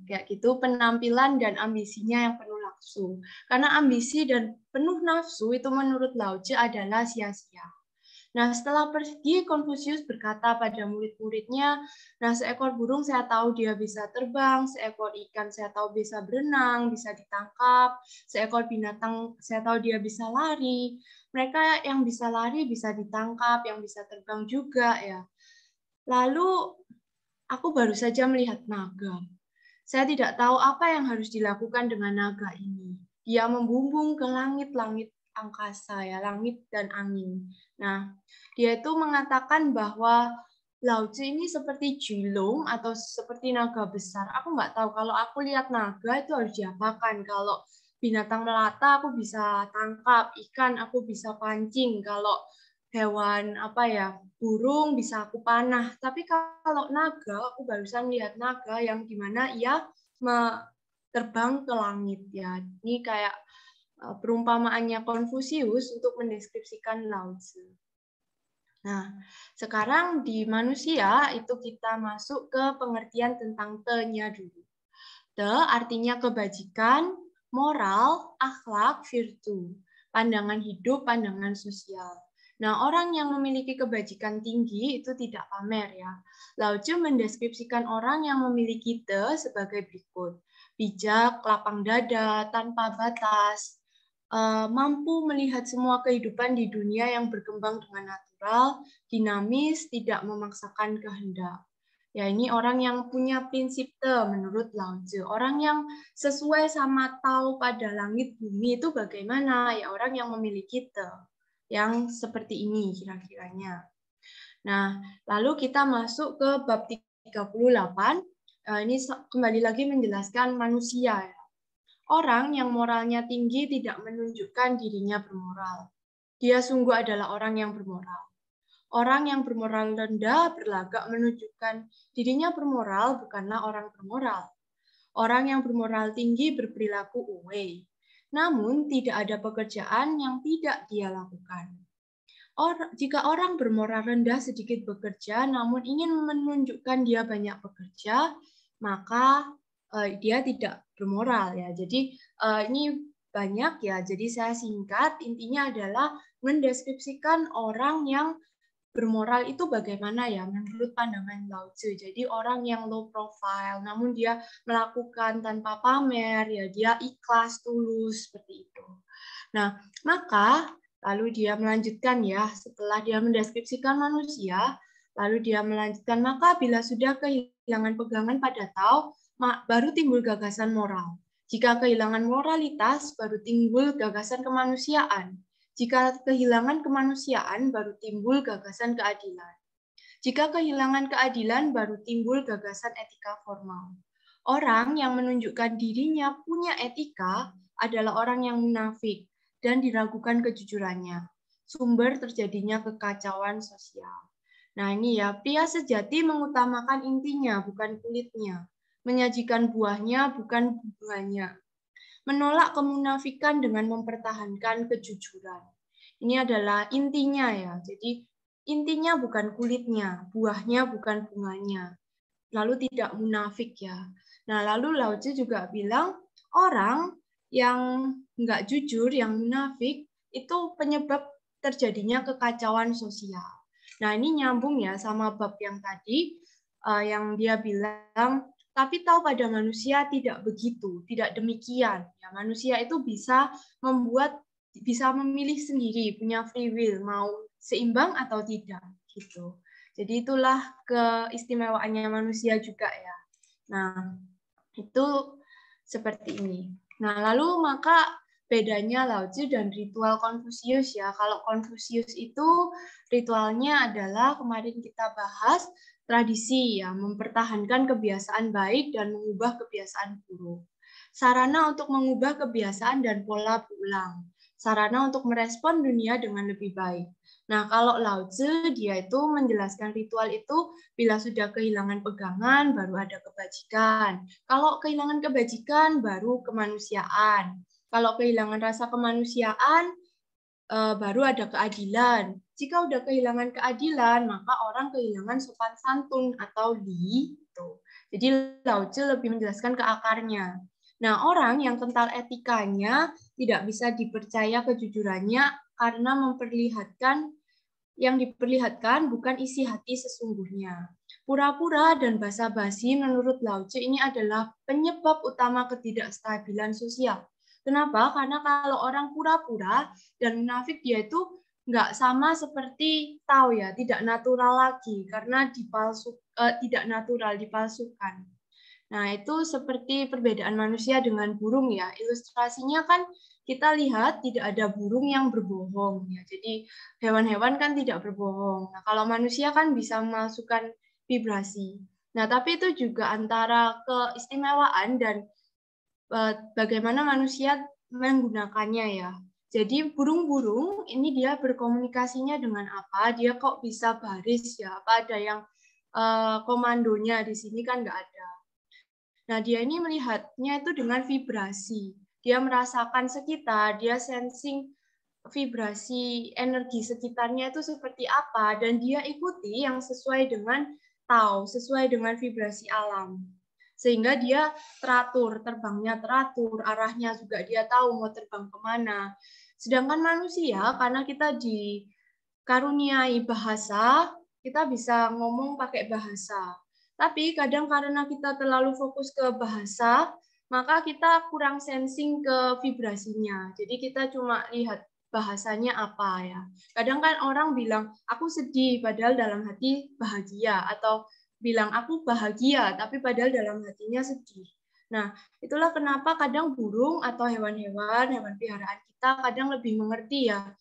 kayak gitu, penampilan dan ambisinya yang penuh nafsu. Karena ambisi dan penuh nafsu itu menurut Lao Tzu adalah sia-sia. Nah, setelah pergi, Konfusius berkata pada murid-muridnya, nah seekor burung saya tahu dia bisa terbang, seekor ikan saya tahu bisa berenang, bisa ditangkap, seekor binatang saya tahu dia bisa lari. Mereka yang bisa lari bisa ditangkap, yang bisa terbang juga ya. Lalu aku baru saja melihat naga. Saya tidak tahu apa yang harus dilakukan dengan naga ini. Dia membumbung ke langit-langit angkasa, ya, langit dan angin. Nah, dia itu mengatakan bahwa Lao Tzu ini seperti julung atau seperti naga besar. Aku nggak tahu, kalau aku lihat naga itu harus diapakan. Kalau binatang melata aku bisa tangkap, ikan aku bisa pancing. Kalau hewan apa ya, burung bisa aku panah. Tapi kalau naga, aku barusan lihat naga yang dimana ia terbang ke langit ya. Ini kayak perumpamaannya Konfusius untuk mendeskripsikan Lao Tzu. Nah, sekarang di manusia itu kita masuk ke pengertian tentang te-nya dulu. Te artinya kebajikan, moral, akhlak, virtu, pandangan hidup, pandangan sosial. Nah, orang yang memiliki kebajikan tinggi itu tidak pamer ya. Lao Tzu mendeskripsikan orang yang memiliki te sebagai berikut. Bijak, lapang dada, tanpa batas, mampu melihat semua kehidupan di dunia yang berkembang dengan natural, dinamis, tidak memaksakan kehendak. Ya, ini orang yang punya prinsip te menurut Lao Tzu. Orang yang sesuai sama Tao pada langit bumi itu bagaimana? Ya, orang yang memiliki te. Yang seperti ini kira-kiranya. Nah, lalu kita masuk ke bab 38. Ini kembali lagi menjelaskan manusia. Orang yang moralnya tinggi tidak menunjukkan dirinya bermoral. Dia sungguh adalah orang yang bermoral. Orang yang bermoral rendah berlagak menunjukkan dirinya bermoral bukanlah orang bermoral. Orang yang bermoral tinggi berperilaku away. Namun tidak ada pekerjaan yang tidak dia lakukan. Jika orang bermoral rendah sedikit bekerja, namun ingin menunjukkan dia banyak bekerja, maka dia tidak bermoral ya. Jadi ini banyak ya. Jadi saya singkat, intinya adalah mendeskripsikan orang yang bermoral itu bagaimana ya menurut pandangan Lao Tzu. Jadi orang yang low profile, namun dia melakukan tanpa pamer, ya dia ikhlas, tulus seperti itu. Nah, maka lalu dia melanjutkan ya, setelah dia mendeskripsikan manusia, lalu dia melanjutkan, maka bila sudah kehilangan pegangan pada Tao, baru timbul gagasan moral. Jika kehilangan moralitas, baru timbul gagasan kemanusiaan. Jika kehilangan kemanusiaan, baru timbul gagasan keadilan. Jika kehilangan keadilan, baru timbul gagasan etika formal. Orang yang menunjukkan dirinya punya etika adalah orang yang munafik dan diragukan kejujurannya. Sumber terjadinya kekacauan sosial. Nah ini ya, pria sejati mengutamakan intinya, bukan kulitnya. Menyajikan buahnya, bukan bunganya. Menolak kemunafikan dengan mempertahankan kejujuran. Ini adalah intinya ya. Jadi intinya bukan kulitnya, buahnya bukan bunganya. Lalu tidak munafik ya. Nah lalu Lao Tzu juga bilang orang yang nggak jujur, yang munafik itu penyebab terjadinya kekacauan sosial. Nah ini nyambung ya sama bab yang tadi yang dia bilang. Tapi tahu pada manusia tidak begitu, tidak demikian. Ya, manusia itu bisa memilih sendiri, punya free will, mau seimbang atau tidak, gitu. Jadi itulah keistimewaannya manusia juga ya. Nah, itu seperti ini. Nah, lalu maka bedanya Laozi dan ritual Konfusius ya. Kalau Konfusius itu ritualnya adalah kemarin kita bahas tradisi ya, mempertahankan kebiasaan baik dan mengubah kebiasaan buruk. Sarana untuk mengubah kebiasaan dan pola berulang. Sarana untuk merespon dunia dengan lebih baik. Nah, kalau Laozi dia itu menjelaskan ritual itu bila sudah kehilangan pegangan baru ada kebajikan. Kalau kehilangan kebajikan baru kemanusiaan. Kalau kehilangan rasa kemanusiaan baru ada keadilan. Jika udah kehilangan keadilan, maka orang kehilangan sopan santun atau li. Jadi Laozi lebih menjelaskan ke akarnya. Nah, orang yang kental etikanya tidak bisa dipercaya kejujurannya karena yang diperlihatkan bukan isi hati sesungguhnya. Pura-pura dan basa-basi menurut Laozi ini adalah penyebab utama ketidakstabilan sosial. Kenapa? Karena kalau orang pura-pura dan munafik dia itu nggak sama seperti Tao ya, tidak natural lagi karena tidak natural, dipalsukan. Nah, itu seperti perbedaan manusia dengan burung ya. Ilustrasinya kan kita lihat tidak ada burung yang berbohong ya. Jadi hewan-hewan kan tidak berbohong. Nah, kalau manusia kan bisa memasukkan vibrasi. Nah, tapi itu juga antara keistimewaan dan bagaimana manusia menggunakannya ya. Jadi burung-burung ini dia berkomunikasinya dengan apa? Dia kok bisa baris ya? Apa ada yang komandonya di sini kan nggak ada. Nah, dia ini melihatnya itu dengan vibrasi. Dia merasakan sekitar, dia sensing vibrasi energi sekitarnya itu seperti apa, dan dia ikuti yang sesuai dengan Tao, sesuai dengan vibrasi alam. Sehingga dia teratur, terbangnya teratur, arahnya juga dia tahu mau terbang kemana. Sedangkan manusia, karena kita dikaruniai bahasa, kita bisa ngomong pakai bahasa. Tapi kadang karena kita terlalu fokus ke bahasa, maka kita kurang sensing ke vibrasinya. Jadi kita cuma lihat bahasanya apa ya. Kadang kan orang bilang, aku sedih, padahal dalam hati bahagia. Atau bilang, aku bahagia, tapi padahal dalam hatinya sedih. Nah, itulah kenapa kadang burung atau hewan peliharaan kita kadang lebih mengerti ya.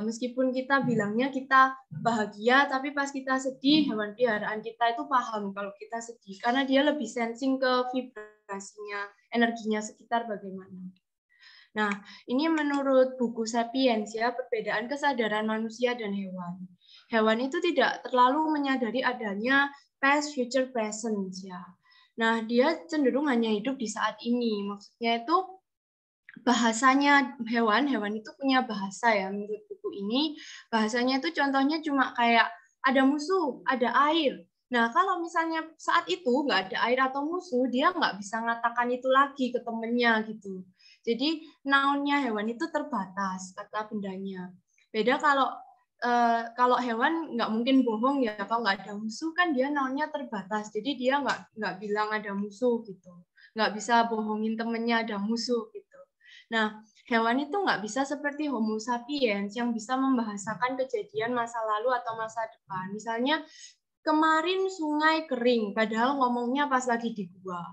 Meskipun kita bilangnya kita bahagia, tapi pas kita sedih, hewan peliharaan kita itu paham kalau kita sedih, karena dia lebih sensing ke vibrasinya, energinya sekitar bagaimana. Nah, ini menurut buku Sapiens ya, perbedaan kesadaran manusia dan hewan. Hewan itu tidak terlalu menyadari adanya past, future, present ya. Nah, dia cenderung hanya hidup di saat ini. Maksudnya itu bahasanya hewan itu punya bahasa ya, menurut buku ini bahasanya itu contohnya cuma kayak ada musuh, ada air. Nah, kalau misalnya saat itu nggak ada air atau musuh, dia nggak bisa mengatakan itu lagi ke temennya gitu. Jadi noun-nya hewan itu terbatas, kata bendanya. Beda kalau hewan nggak mungkin bohong ya, kalau nggak ada musuh kan dia noun-nya terbatas, jadi dia nggak bilang ada musuh gitu, nggak bisa bohongin temennya ada musuh gitu. Nah, hewan itu nggak bisa seperti Homo sapiens yang bisa membahasakan kejadian masa lalu atau masa depan. Misalnya, kemarin sungai kering, padahal ngomongnya pas lagi di gua.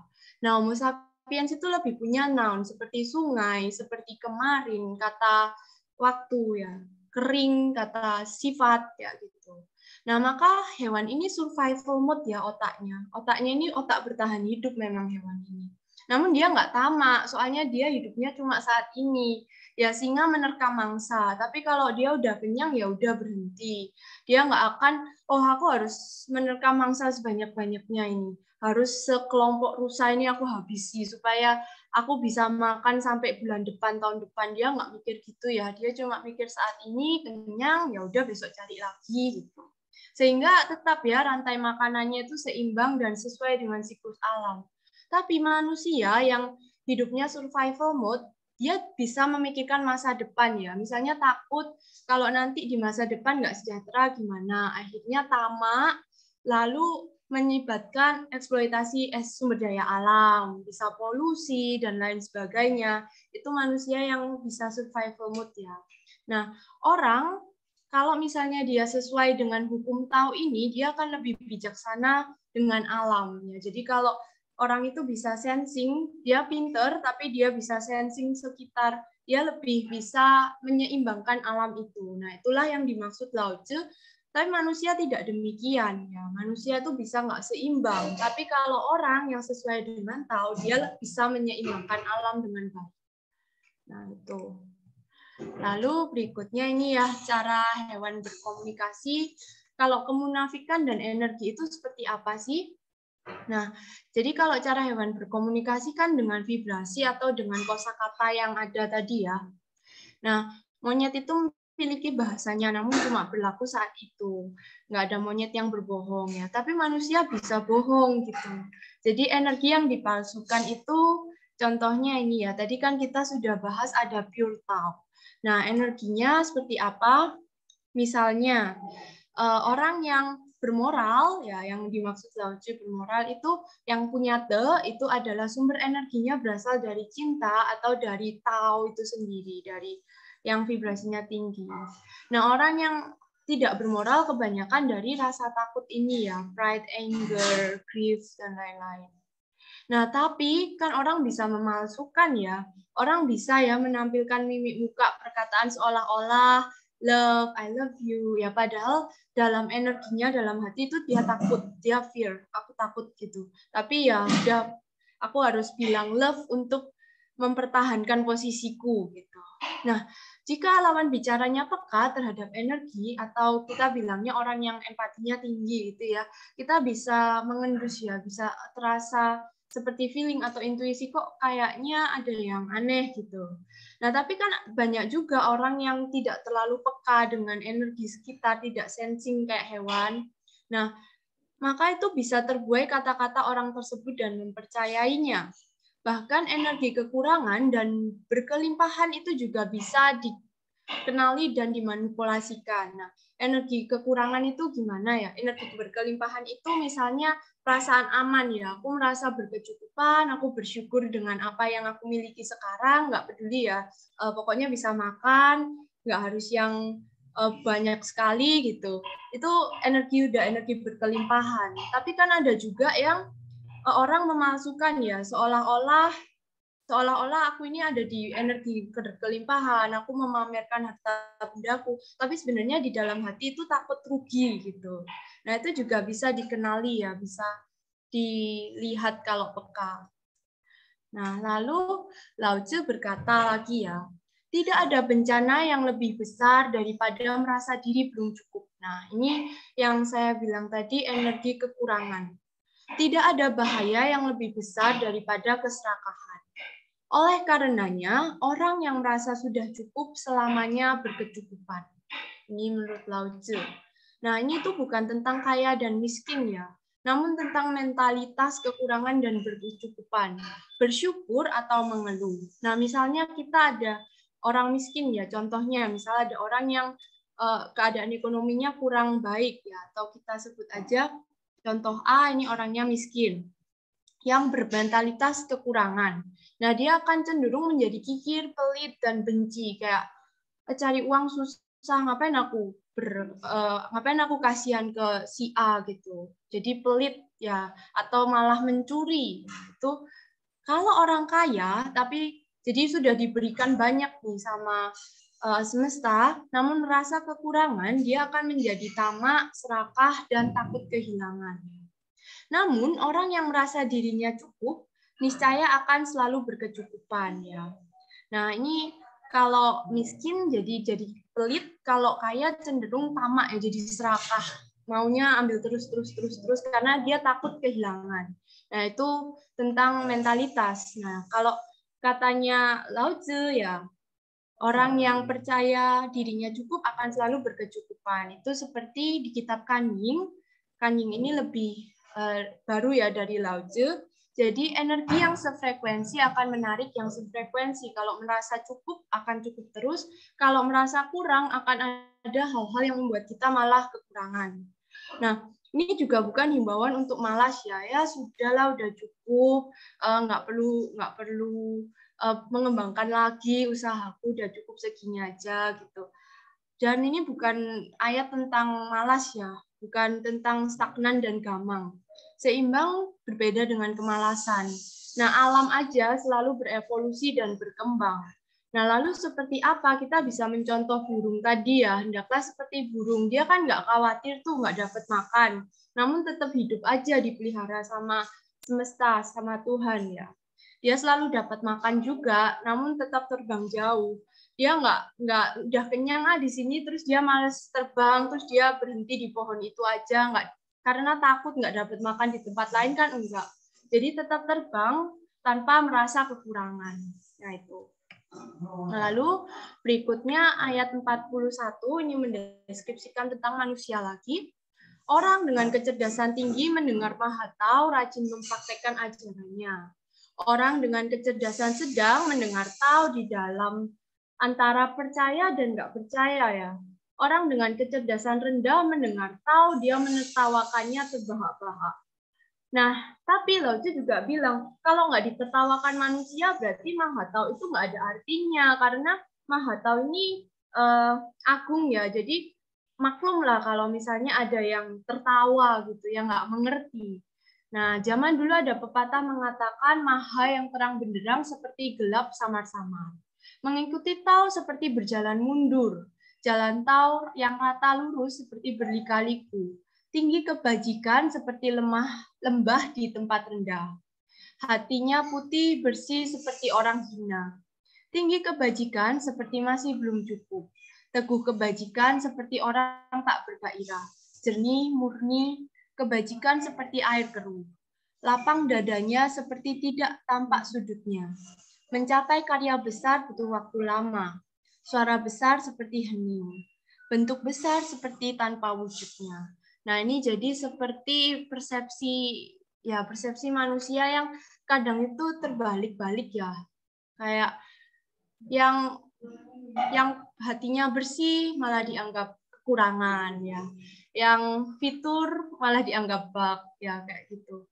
Nah, Homo sapiens itu lebih punya noun, seperti sungai, seperti kemarin, kata waktu ya, kering, kata sifat, ya gitu. Nah, maka hewan ini survival mode ya otaknya. Otaknya ini otak bertahan hidup memang hewan ini. Namun dia nggak tamak, soalnya dia hidupnya cuma saat ini. Ya singa menerkam mangsa, tapi kalau dia udah kenyang ya udah berhenti. Dia nggak akan, oh aku harus menerkam mangsa sebanyak-banyaknya ini. Harus sekelompok rusa ini aku habisi supaya aku bisa makan sampai bulan depan, tahun depan. Dia nggak mikir gitu ya. Dia cuma mikir saat ini kenyang, ya udah besok cari lagi gitu. Sehingga tetap ya rantai makanannya itu seimbang dan sesuai dengan siklus alam. Tapi manusia yang hidupnya survival mode, dia bisa memikirkan masa depan ya. Misalnya takut kalau nanti di masa depan nggak sejahtera gimana. Akhirnya tamak, lalu menyebabkan eksploitasi sumber daya alam, bisa polusi, dan lain sebagainya. Itu manusia yang bisa survival mode ya. Nah, orang kalau misalnya dia sesuai dengan hukum Tao ini, dia akan lebih bijaksana dengan alamnya. Jadi kalau orang itu bisa sensing, dia pinter, tapi dia bisa sensing sekitar, dia lebih bisa menyeimbangkan alam itu. Nah, itulah yang dimaksud Lao Tzu. Tapi manusia tidak demikian, ya. Manusia itu bisa nggak seimbang. Tapi kalau orang yang sesuai dengan Tao, dia bisa menyeimbangkan alam dengan baik. Nah, itu. Lalu berikutnya ini ya, cara hewan berkomunikasi. Kalau kemunafikan dan energi itu seperti apa sih? Nah, jadi kalau cara hewan berkomunikasi kan dengan vibrasi atau dengan kosakata yang ada tadi ya. Nah, monyet itu memiliki bahasanya, namun cuma berlaku saat itu. Nggak ada monyet yang berbohong ya. Tapi manusia bisa bohong gitu. Jadi energi yang dipalsukan itu, contohnya ini ya. Tadi kan kita sudah bahas ada pure Tao. Nah, energinya seperti apa? Misalnya, orang yang bermoral, ya yang dimaksud Lao Tzu bermoral itu yang punya itu adalah sumber energinya berasal dari cinta atau dari Tao itu sendiri, dari yang vibrasinya tinggi. Nah, orang yang tidak bermoral kebanyakan dari rasa takut ini ya, pride, anger, grief, dan lain-lain. Nah, tapi kan orang bisa memalsukan ya. Orang bisa ya menampilkan mimik muka perkataan seolah-olah love, I love you. Ya padahal dalam energinya, dalam hati itu dia takut, dia fear, aku takut gitu. Tapi ya udah, aku harus bilang love untuk mempertahankan posisiku gitu. Nah, jika lawan bicaranya peka terhadap energi atau kita bilangnya orang yang empatinya tinggi gitu ya, kita bisa mengendus ya, bisa terasa seperti feeling atau intuisi kok kayaknya ada yang aneh gitu. Nah, tapi kan banyak juga orang yang tidak terlalu peka dengan energi sekitar, tidak sensing kayak hewan. Nah, maka itu bisa terbuai kata-kata orang tersebut dan mempercayainya. Bahkan energi kekurangan dan berkelimpahan itu juga bisa dikenali dan dimanipulasikan. Nah, energi kekurangan itu gimana ya? Energi berkelimpahan itu misalnya perasaan aman ya. Aku merasa berkecukupan, aku bersyukur dengan apa yang aku miliki sekarang, nggak peduli ya. Pokoknya bisa makan, nggak harus yang banyak sekali gitu. Itu energi berkelimpahan. Tapi kan ada juga yang orang memalsukan ya, seolah-olah aku ini ada di energi berkelimpahan, aku memamerkan harta bendaku, tapi sebenarnya di dalam hati itu takut rugi gitu. Nah, itu juga bisa dikenali ya, bisa dilihat kalau peka. Nah, lalu Lao Tzu berkata lagi ya, tidak ada bencana yang lebih besar daripada merasa diri belum cukup. Nah, ini yang saya bilang tadi, energi kekurangan. Tidak ada bahaya yang lebih besar daripada keserakahan. Oleh karenanya, orang yang merasa sudah cukup selamanya berkecukupan. Ini menurut Lao Tzu. Nah, ini tuh bukan tentang kaya dan miskin ya, namun tentang mentalitas kekurangan dan berkecukupan, bersyukur atau mengeluh. Nah, misalnya kita ada orang miskin ya, contohnya misalnya ada orang yang keadaan ekonominya kurang baik ya, atau kita sebut aja contoh A ini orangnya miskin yang bermentalitas kekurangan. Nah, dia akan cenderung menjadi kikir, pelit, dan benci. Kayak cari uang susah, ngapain aku kasihan ke si A gitu. Jadi pelit ya, atau malah mencuri. Itu kalau orang kaya, tapi jadi sudah diberikan banyak nih sama semesta, namun merasa kekurangan, dia akan menjadi tamak, serakah, dan takut kehilangan. Namun orang yang merasa dirinya cukup niscaya akan selalu berkecukupan ya. Nah, ini kalau miskin jadi pelit, kalau kaya cenderung tamak ya, jadi serakah. Maunya ambil terus karena dia takut kehilangan. Nah, itu tentang mentalitas. Nah, kalau katanya Lao Tzu ya, orang yang percaya dirinya cukup akan selalu berkecukupan. Itu seperti di kitab Kanying. Kanying ini lebih baru ya dari Lao Tzu. Jadi energi yang sefrekuensi akan menarik yang sefrekuensi. Kalau merasa cukup akan cukup terus. Kalau merasa kurang akan ada hal-hal yang membuat kita malah kekurangan. Nah, ini juga bukan himbauan untuk malas ya. Ya sudahlah, udah cukup. Nggak perlu mengembangkan lagi usahaku, udah cukup segini aja gitu. Dan ini bukan ayat tentang malas ya, bukan tentang stagnan dan gamang. Seimbang berbeda dengan kemalasan. Nah, alam aja selalu berevolusi dan berkembang. Nah, lalu seperti apa kita bisa mencontoh burung tadi ya? Hendaklah seperti burung, dia kan nggak khawatir tuh nggak dapat makan, namun tetap hidup aja dipelihara sama semesta, sama Tuhan ya. Dia selalu dapat makan juga, namun tetap terbang jauh. Dia nggak udah kenyang di sini, terus dia males terbang, terus dia berhenti di pohon itu aja, nggak karena takut nggak dapat makan di tempat lain kan enggak. Jadi tetap terbang tanpa merasa kekurangan. Nah itu. Lalu berikutnya ayat 41 ini mendeskripsikan tentang manusia lagi. Orang dengan kecerdasan tinggi mendengar Maha Tahu, rajin mempraktekkan ajarannya. Orang dengan kecerdasan sedang mendengar tahu di dalam antara percaya dan nggak percaya ya. Orang dengan kecerdasan rendah mendengar tahu, dia menertawakannya terbahak-bahak. Nah, tapi Lao-Tzu juga bilang, kalau nggak ditertawakan manusia, berarti Maha Tahu itu nggak ada artinya. Karena Maha Tahu ini agung ya, jadi maklum lah kalau misalnya ada yang tertawa gitu, yang nggak mengerti. Nah, zaman dulu ada pepatah mengatakan maha yang terang benderang seperti gelap samar-samar. Mengikuti Tao seperti berjalan mundur. Jalan Tao yang rata lurus seperti berliku-liku. Tinggi kebajikan seperti lembah di tempat rendah. Hatinya putih bersih seperti orang hina. Tinggi kebajikan seperti masih belum cukup. Teguh kebajikan seperti orang tak bergairah. Jernih, murni, kebajikan seperti air keruh. Lapang dadanya seperti tidak tampak sudutnya. Mencapai karya besar butuh waktu lama. Suara besar seperti hening. Bentuk besar seperti tanpa wujudnya. Nah, ini jadi seperti persepsi manusia yang kadang itu terbalik-balik ya. Kayak yang hatinya bersih malah dianggap kekurangan ya. Yang fitur malah dianggap bug ya kayak gitu.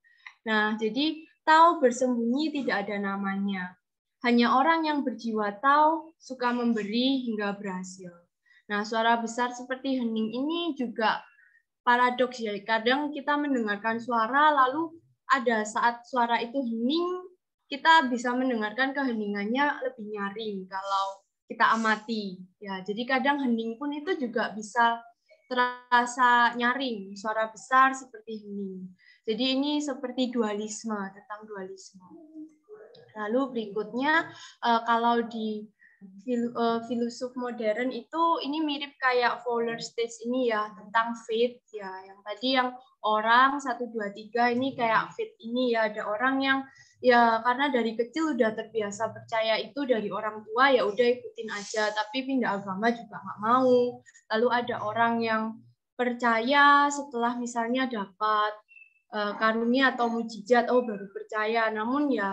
Nah, jadi tahu bersembunyi tidak ada namanya. Hanya orang yang berjiwa tahu suka memberi hingga berhasil. Nah, suara besar seperti hening ini juga paradoks ya. Kadang kita mendengarkan suara lalu ada saat suara itu hening, kita bisa mendengarkan keheningannya lebih nyaring kalau kita amati. Ya, jadi kadang hening pun itu juga bisa terasa nyaring, suara besar seperti hening. Jadi ini seperti dualisme, tentang dualisme. Lalu berikutnya, kalau di filosof modern itu ini mirip kayak Fowler's Stage ini ya, tentang faith ya. Yang tadi yang orang 1, 2, 3 ini kayak faith ini ya, ada orang yang ya karena dari kecil udah terbiasa percaya itu dari orang tua, ya udah ikutin aja, tapi pindah agama juga nggak mau. Lalu ada orang yang percaya setelah misalnya dapat karunia atau mujizat, oh baru percaya. Namun ya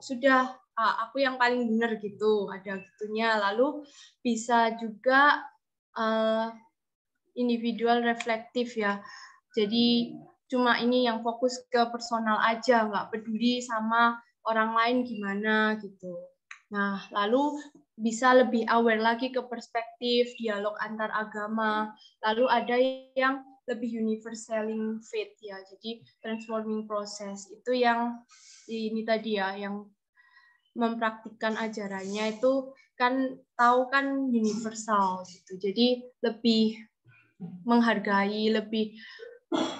sudah, aku yang paling benar gitu, ada gitunya. Lalu bisa juga individual reflektif ya. Jadi cuma ini yang fokus ke personal aja, nggak peduli sama orang lain gimana gitu. Nah, lalu bisa lebih aware lagi ke perspektif dialog antar agama. Lalu ada yang lebih universaling faith ya, jadi transforming process itu yang ini tadi ya, yang mempraktikkan ajarannya itu kan tahu kan universal gitu, jadi lebih menghargai, lebih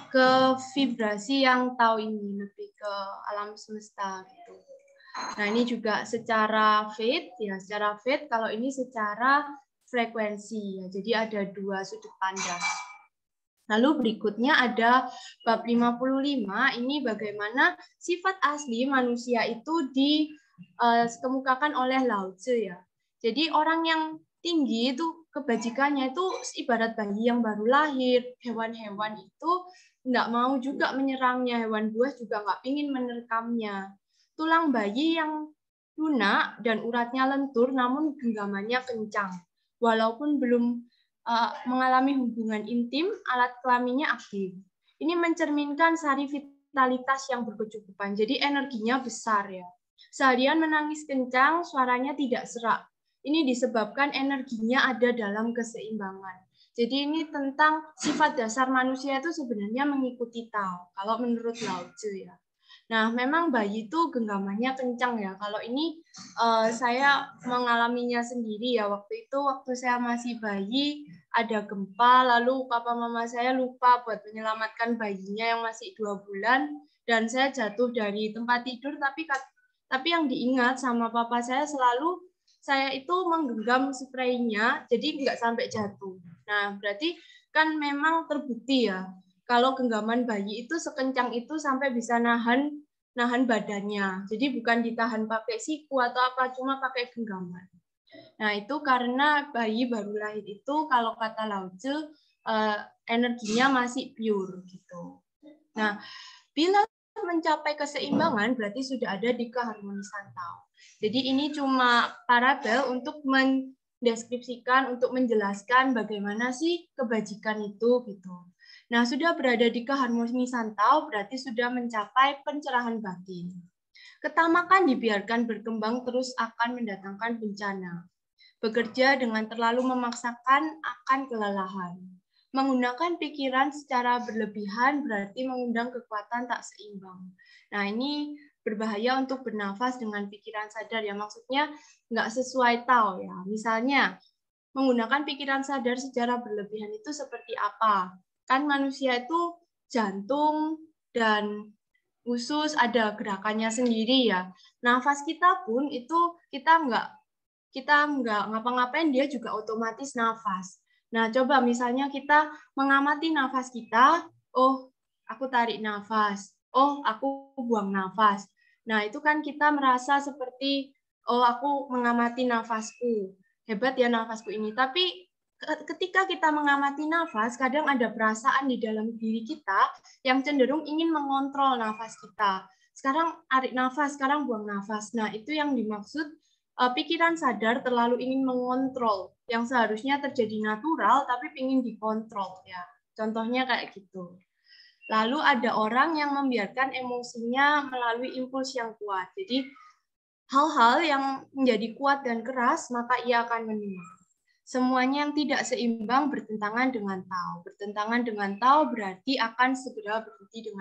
ke vibrasi yang tahu ini, lebih ke alam semesta gitu. Nah ini juga secara faith ya, secara faith, kalau ini secara frekuensi ya, jadi ada dua sudut pandang. Lalu berikutnya ada bab 55, ini bagaimana sifat asli manusia itu dikemukakan oleh Lao-Tzu ya. Jadi orang yang tinggi itu kebajikannya itu ibarat bayi yang baru lahir. Hewan-hewan itu nggak mau juga menyerangnya, hewan buas juga nggak ingin menerkamnya. Tulang bayi yang lunak dan uratnya lentur namun genggamannya kencang. Walaupun belum mengalami hubungan intim, alat kelaminnya aktif. Ini mencerminkan sari vitalitas yang berkecukupan. Jadi energinya besar ya. Seharian menangis kencang, suaranya tidak serak. ini disebabkan energinya ada dalam keseimbangan. Jadi ini tentang sifat dasar manusia itu sebenarnya mengikuti Tao, kalau menurut Lao Tzu ya. Nah, memang bayi itu genggamannya kencang ya. Kalau ini saya mengalaminya sendiri ya. Waktu saya masih bayi, ada gempa, lalu papa mama saya lupa buat menyelamatkan bayinya yang masih 2 bulan, dan saya jatuh dari tempat tidur, tapi yang diingat sama papa saya selalu saya itu menggenggam spraynya, jadi nggak sampai jatuh. Nah, berarti kan memang terbukti ya, kalau genggaman bayi itu sekencang itu sampai bisa nahan badannya. Jadi bukan ditahan pakai siku atau apa, cuma pakai genggaman. Nah, itu karena bayi baru lahir itu kalau kata Lao Tzu energinya masih pure gitu. Nah, bila mencapai keseimbangan berarti sudah ada di keharmonisan Tao. Jadi ini cuma parabel untuk mendeskripsikan, untuk menjelaskan bagaimana sih kebajikan itu gitu. Nah, sudah berada di keharmonisan Tao berarti sudah mencapai pencerahan batin. Ketamakan dibiarkan berkembang terus akan mendatangkan bencana. Bekerja dengan terlalu memaksakan akan kelelahan. Menggunakan pikiran secara berlebihan berarti mengundang kekuatan tak seimbang. Nah, ini berbahaya untuk bernafas dengan pikiran sadar ya. Maksudnya nggak sesuai Tao ya. Misalnya, menggunakan pikiran sadar secara berlebihan itu seperti apa? Kan manusia itu jantung dan usus ada gerakannya sendiri ya. Nafas kita pun itu kita nggak ngapa-ngapain, dia juga otomatis nafas. Nah, coba misalnya kita mengamati nafas kita, oh, aku tarik nafas, oh, aku buang nafas. Nah, itu kan kita merasa seperti, oh, aku mengamati nafasku. Hebat ya nafasku ini. Tapi ketika kita mengamati nafas, kadang ada perasaan di dalam diri kita yang cenderung ingin mengontrol nafas kita. Sekarang tarik nafas, sekarang buang nafas. Nah, itu yang dimaksud pikiran sadar terlalu ingin mengontrol yang seharusnya terjadi natural tapi ingin dikontrol ya. Contohnya kayak gitu. Lalu ada orang yang membiarkan emosinya melalui impuls yang kuat. Jadi hal-hal yang menjadi kuat dan keras maka ia akan menimang. Semuanya yang tidak seimbang bertentangan dengan Tao. Bertentangan dengan Tao berarti akan segera berhenti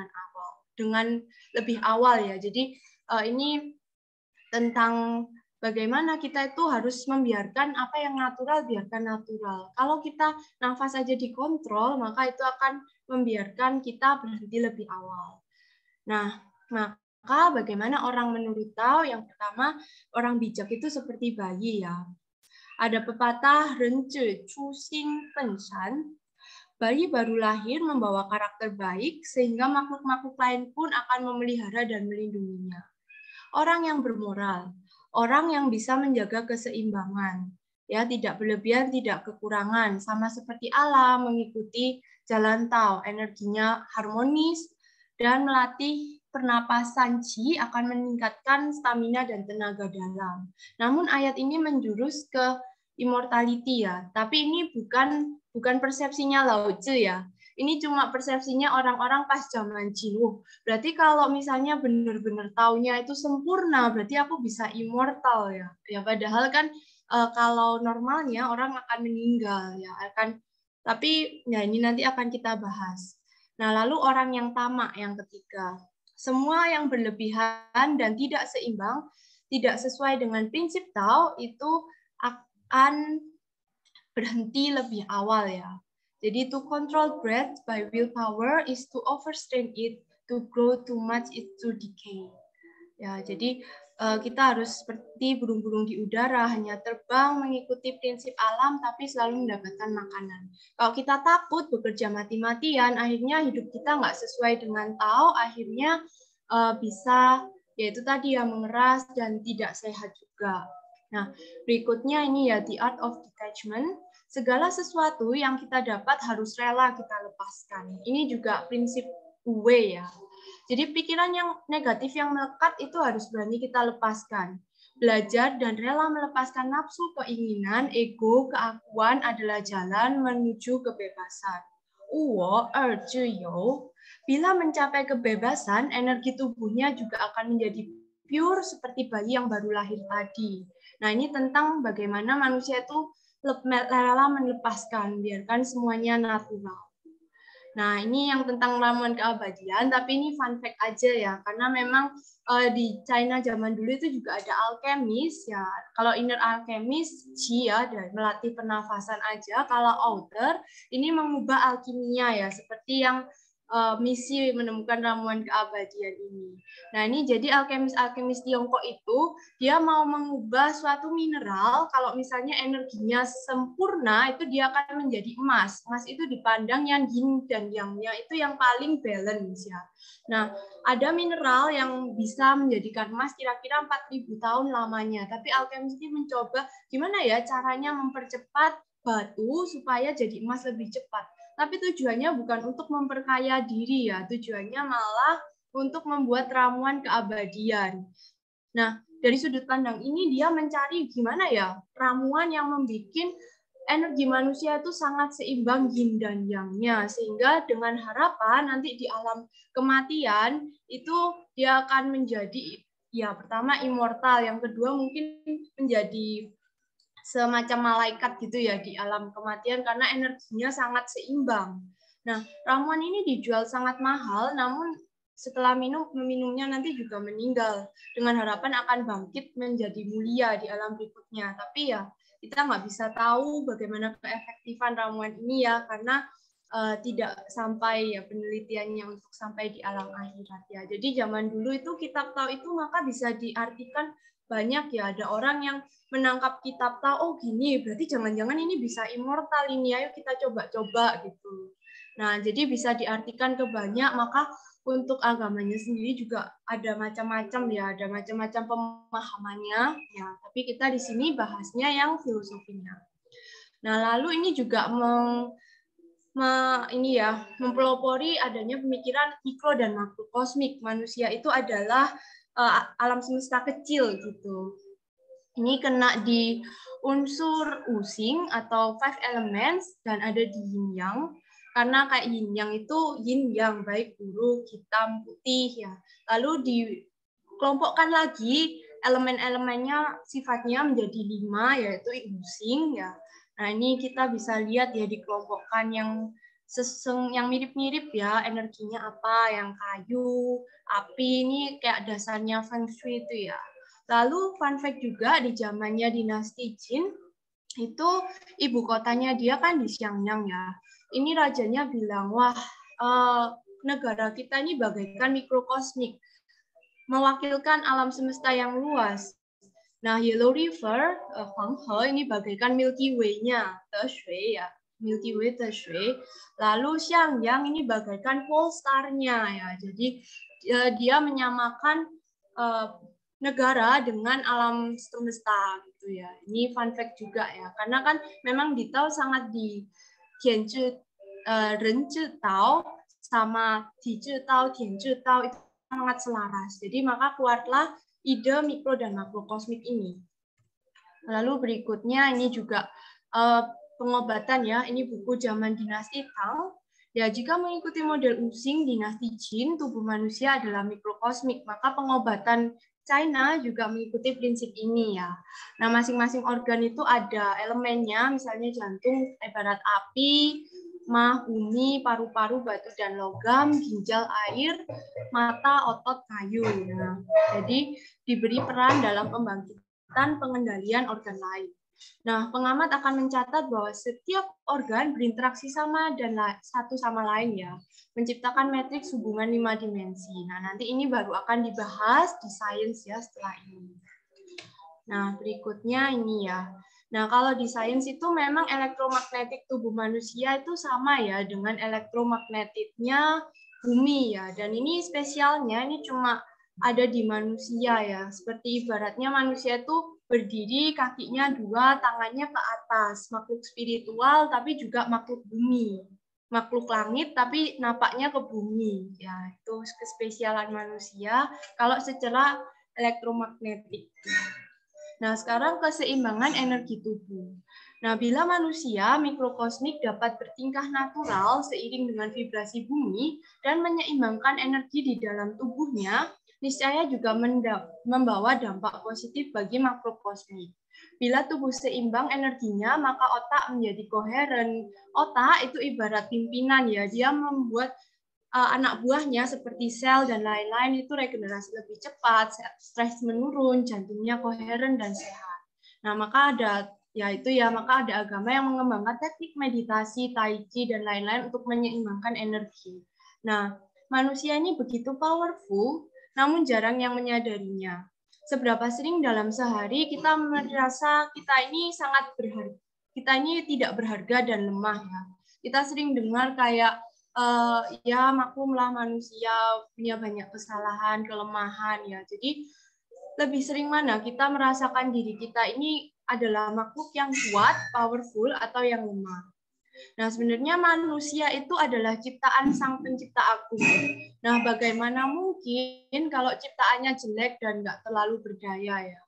dengan lebih awal ya. Jadi ini tentang bagaimana kita itu harus membiarkan apa yang natural, biarkan natural. Kalau kita nafas saja dikontrol, maka itu akan membiarkan kita berhenti lebih awal. Nah, maka bagaimana orang menurut Tao? Yang pertama, orang bijak itu seperti bayi ya. Ada pepatah Renci Chu Xin Pen Shan. Bayi baru lahir membawa karakter baik sehingga makhluk-makhluk lain pun akan memelihara dan melindunginya. Orang yang bermoral, orang yang bisa menjaga keseimbangan, ya tidak berlebihan, tidak kekurangan, sama seperti alam, mengikuti jalan Tao, energinya harmonis dan melatih pernapasan Qi akan meningkatkan stamina dan tenaga dalam. Namun ayat ini menjurus ke immortality ya, tapi ini bukan persepsinya Lao Tzu ya. Ini cuma persepsinya orang-orang pas zaman Qin. Berarti kalau misalnya benar-benar taunya itu sempurna, berarti aku bisa immortal ya. Ya padahal kan kalau normalnya orang akan meninggal ya, tapi ya ini nanti akan kita bahas. Nah, lalu orang yang tamak yang ketiga. Semua yang berlebihan dan tidak seimbang, tidak sesuai dengan prinsip Tao itu akan berhenti lebih awal ya. Jadi to control breath by willpower is to overstrain it, to grow too much is to decay. Ya, jadi kita harus seperti burung-burung di udara, hanya terbang mengikuti prinsip alam tapi selalu mendapatkan makanan. Kalau kita takut bekerja mati-matian, akhirnya hidup kita nggak sesuai dengan Tao, akhirnya bisa yaitu tadi ya mengeras dan tidak sehat juga. Nah, berikutnya ini ya the art of detachment. Segala sesuatu yang kita dapat harus rela kita lepaskan. Ini juga prinsip Wu ya. Jadi pikiran yang negatif yang melekat itu harus berani kita lepaskan. Belajar dan rela melepaskan nafsu, keinginan, ego, keakuan adalah jalan menuju kebebasan. Uwo, erjiyo. Bila mencapai kebebasan, energi tubuhnya juga akan menjadi pure seperti bayi yang baru lahir tadi. Nah, ini tentang bagaimana manusia itu rela melepaskan, biarkan semuanya natural. Nah, ini yang tentang ramuan keabadian, tapi ini fun fact aja ya, karena memang di China zaman dulu itu juga ada alkemis ya. Kalau inner alkemis, Qi ya, dan melatih pernafasan aja. Kalau outer, ini mengubah alkimia ya, seperti yang misi menemukan ramuan keabadian ini. Nah, ini jadi alkemis-alkemis Tiongkok itu dia mau mengubah suatu mineral, kalau misalnya energinya sempurna itu dia akan menjadi emas. Emas itu dipandang yang yin dan yang-nya itu yang paling balance ya. Nah, ada mineral yang bisa menjadikan emas kira-kira 4.000 tahun lamanya, tapi alkemis ini mencoba gimana ya caranya mempercepat batu supaya jadi emas lebih cepat. Tapi tujuannya bukan untuk memperkaya diri ya, tujuannya malah untuk membuat ramuan keabadian. Nah, dari sudut pandang ini dia mencari gimana ya ramuan yang membuat energi manusia itu sangat seimbang yin dan yang-nya, sehingga dengan harapan nanti di alam kematian itu dia akan menjadi ya pertama immortal, yang kedua mungkin menjadi semacam malaikat gitu ya di alam kematian karena energinya sangat seimbang. Nah, ramuan ini dijual sangat mahal, namun setelah meminumnya nanti juga meninggal dengan harapan akan bangkit menjadi mulia di alam berikutnya. Tapi ya kita nggak bisa tahu bagaimana keefektifan ramuan ini ya karena tidak sampai ya penelitiannya untuk sampai di alam akhirat ya. Jadi zaman dulu itu kitab Tao itu maka bisa diartikan banyak ya, ada orang yang menangkap kitab Tao, oh gini, berarti jangan-jangan ini bisa immortal ini, ayo kita coba-coba gitu. Nah, jadi bisa diartikan ke banyak, maka untuk agamanya sendiri juga ada macam-macam ya, ada macam-macam pemahamannya ya. Tapi kita di sini bahasnya yang filosofinya. Nah, lalu ini juga mempelopori adanya pemikiran mikro dan makro kosmik. Manusia itu adalah alam semesta kecil gitu. Ini kena di unsur using atau 5 elements dan ada di yin yang. Karena kayak yin yang itu yin yang baik buruk, hitam, putih ya. Lalu dikelompokkan lagi elemen-elemennya sifatnya menjadi 5 yaitu using ya. Nah, ini kita bisa lihat ya dikelompokkan yang mirip-mirip ya, energinya apa, yang kayu, api, ini kayak dasarnya Feng Shui itu ya. Lalu fun fact juga di zamannya dinasti Jin, itu ibu kotanya dia kan di Xiangyang ya. Ini rajanya bilang, wah negara kita ini bagaikan mikrokosmik, mewakilkan alam semesta yang luas. Nah, Yellow River, Huanghe ini bagaikan Milky Way-nya, Teshui ya. Milky Way Teshui. Lalu Xiangyang ini bagaikan pole star-nya ya. Jadi dia menyamakan negara dengan alam semesta gitu ya. Ini fun fact juga ya. Karena kan memang di Tao sangat di Tianzhi, Renzhi Tao sama Tizhi Tao, Tianzhi Tao itu sangat selaras. Jadi maka keluarlah ide mikro dan makro kosmik ini. Lalu berikutnya ini juga pengobatan ya. Ini buku zaman dinasti Tang. Ya, jika mengikuti model Using dinasti Jin, tubuh manusia adalah mikrokosmik, maka pengobatan China juga mengikuti prinsip ini ya. Nah, masing-masing organ itu ada elemennya, misalnya jantung ibarat api, mah, bumi, paru-paru, batu dan logam, ginjal air, mata, otot, kayu. Nah, jadi diberi peran dalam pembangkitan pengendalian organ lain. Nah, pengamat akan mencatat bahwa setiap organ berinteraksi satu sama lain ya, menciptakan matriks hubungan 5 dimensi. Nah, nanti ini baru akan dibahas di sains ya setelah ini. Nah, berikutnya ini ya. Nah, kalau di sains itu memang elektromagnetik tubuh manusia itu sama ya dengan elektromagnetiknya bumi ya. Dan ini spesialnya ini cuma ada di manusia ya. Seperti ibaratnya manusia itu berdiri, kakinya 2, tangannya ke atas. Makhluk spiritual tapi juga makhluk bumi. Makhluk langit tapi napaknya ke bumi. Ya, itu kespesialan manusia kalau secara elektromagnetik. Nah, sekarang keseimbangan energi tubuh. Nah, bila manusia mikrokosmik dapat bertingkah natural seiring dengan vibrasi bumi dan menyeimbangkan energi di dalam tubuhnya, niscaya juga membawa dampak positif bagi makrokosmik. Bila tubuh seimbang energinya, maka otak menjadi koheren. Otak itu ibarat pimpinan ya, dia membuat anak buahnya seperti sel dan lain-lain itu regenerasi lebih cepat, stres menurun, jantungnya koheren dan sehat. Nah, maka maka ada agama yang mengembangkan teknik meditasi, tai chi dan lain-lain untuk menyeimbangkan energi. Nah, manusia ini begitu powerful, namun jarang yang menyadarinya. Seberapa sering dalam sehari kita merasa kita ini sangat berharga, kita ini tidak berharga dan lemah ya. Kita sering dengar kayak ya maklumlah manusia punya banyak kesalahan, kelemahan ya. Jadi lebih sering mana kita merasakan diri kita ini adalah makhluk yang kuat, powerful atau yang lemah. Nah, sebenarnya manusia itu adalah ciptaan Sang Pencipta Agung. Nah, bagaimana mungkin kalau ciptaannya jelek dan nggak terlalu berdaya ya?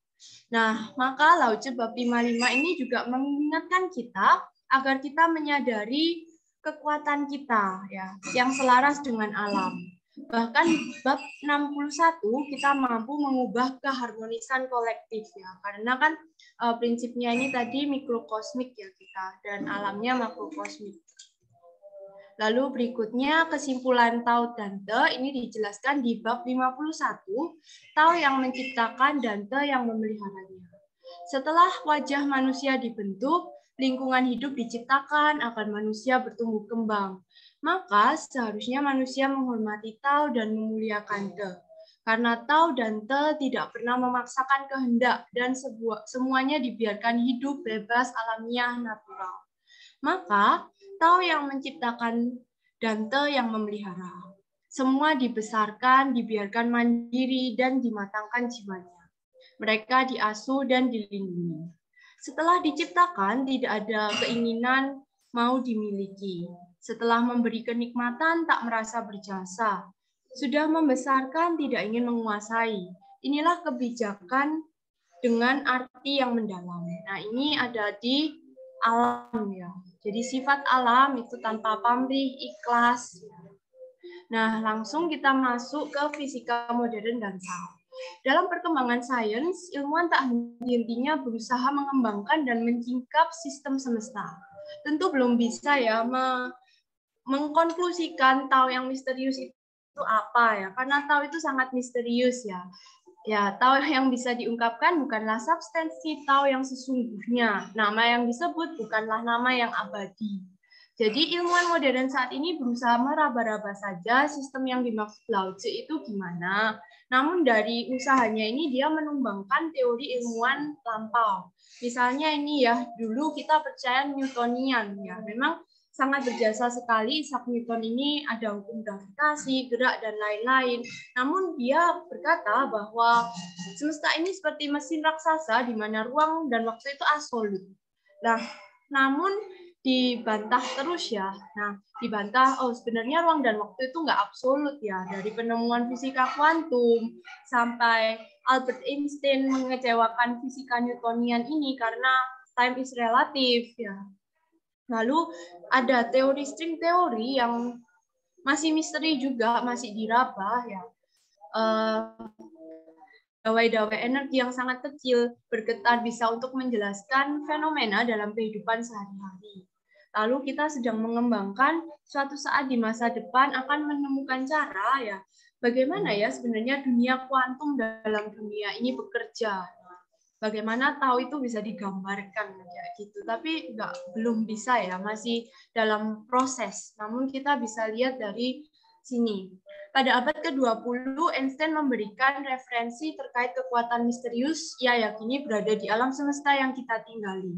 Nah, maka Lao Tzu bab 55 ini juga mengingatkan kita agar kita menyadari kekuatan kita ya, yang selaras dengan alam. Bahkan bab 61 kita mampu mengubah keharmonisan kolektif ya, karena kan prinsipnya ini tadi mikrokosmik ya kita, dan alamnya makrokosmik. Lalu berikutnya kesimpulan Tao dan Te ini dijelaskan di bab 51, Tao yang menciptakan dan Te yang memeliharanya. Setelah wajah manusia dibentuk, lingkungan hidup diciptakan agar manusia bertumbuh kembang. Maka seharusnya manusia menghormati Tao dan memuliakan Te. Karena Tao dan Te tidak pernah memaksakan kehendak dan semuanya dibiarkan hidup bebas alamiah natural. Maka Tao yang menciptakan dan Te yang memelihara. Semua dibesarkan, dibiarkan mandiri dan dimatangkan jiwanya. Mereka diasuh dan dilindungi. Setelah diciptakan, tidak ada keinginan mau dimiliki. Setelah memberi kenikmatan, tak merasa berjasa. Sudah membesarkan, tidak ingin menguasai. Inilah kebijakan dengan arti yang mendalam. Nah, ini ada di alam ya. Jadi sifat alam itu tanpa pamrih, ikhlas. Nah, langsung kita masuk ke fisika modern dan Tao. Dalam perkembangan sains, ilmuwan tak henti-hentinya berusaha mengembangkan dan mencingkap sistem semesta. Tentu belum bisa ya mengkonklusikan Tao yang misterius itu apa ya, karena Tao itu sangat misterius ya. Ya, Tao yang bisa diungkapkan bukanlah substansi Tao yang sesungguhnya. Nama yang disebut bukanlah nama yang abadi. Jadi ilmuwan modern saat ini berusaha meraba-raba saja sistem yang dimaksud Lao Tzu itu gimana. Namun dari usahanya ini dia menumbangkan teori ilmuwan lampau. Misalnya ini ya, dulu kita percaya Newtonian ya. Memang sangat berjasa sekali Isaac Newton ini, ada hukum gravitasi, gerak, dan lain-lain. Namun dia berkata bahwa semesta ini seperti mesin raksasa di mana ruang dan waktu itu absolut. Nah, namun dibantah terus ya. Nah, dibantah, sebenarnya ruang dan waktu itu nggak absolut ya. Dari penemuan fisika kuantum sampai Albert Einstein mengecewakan fisika Newtonian ini karena time is relative ya. Lalu ada teori string teori yang masih misteri juga, masih diraba ya. Dawai-dawai energi yang sangat kecil bergetar bisa untuk menjelaskan fenomena dalam kehidupan sehari-hari. Lalu kita sedang mengembangkan suatu saat di masa depan akan menemukan cara ya bagaimana ya sebenarnya dunia kuantum dalam dunia ini bekerja. Bagaimana tahu itu bisa digambarkan kayak gitu, tapi belum bisa ya, masih dalam proses. Namun kita bisa lihat dari sini. Pada abad ke-20, Einstein memberikan referensi terkait kekuatan misterius ia yakini berada di alam semesta yang kita tinggali.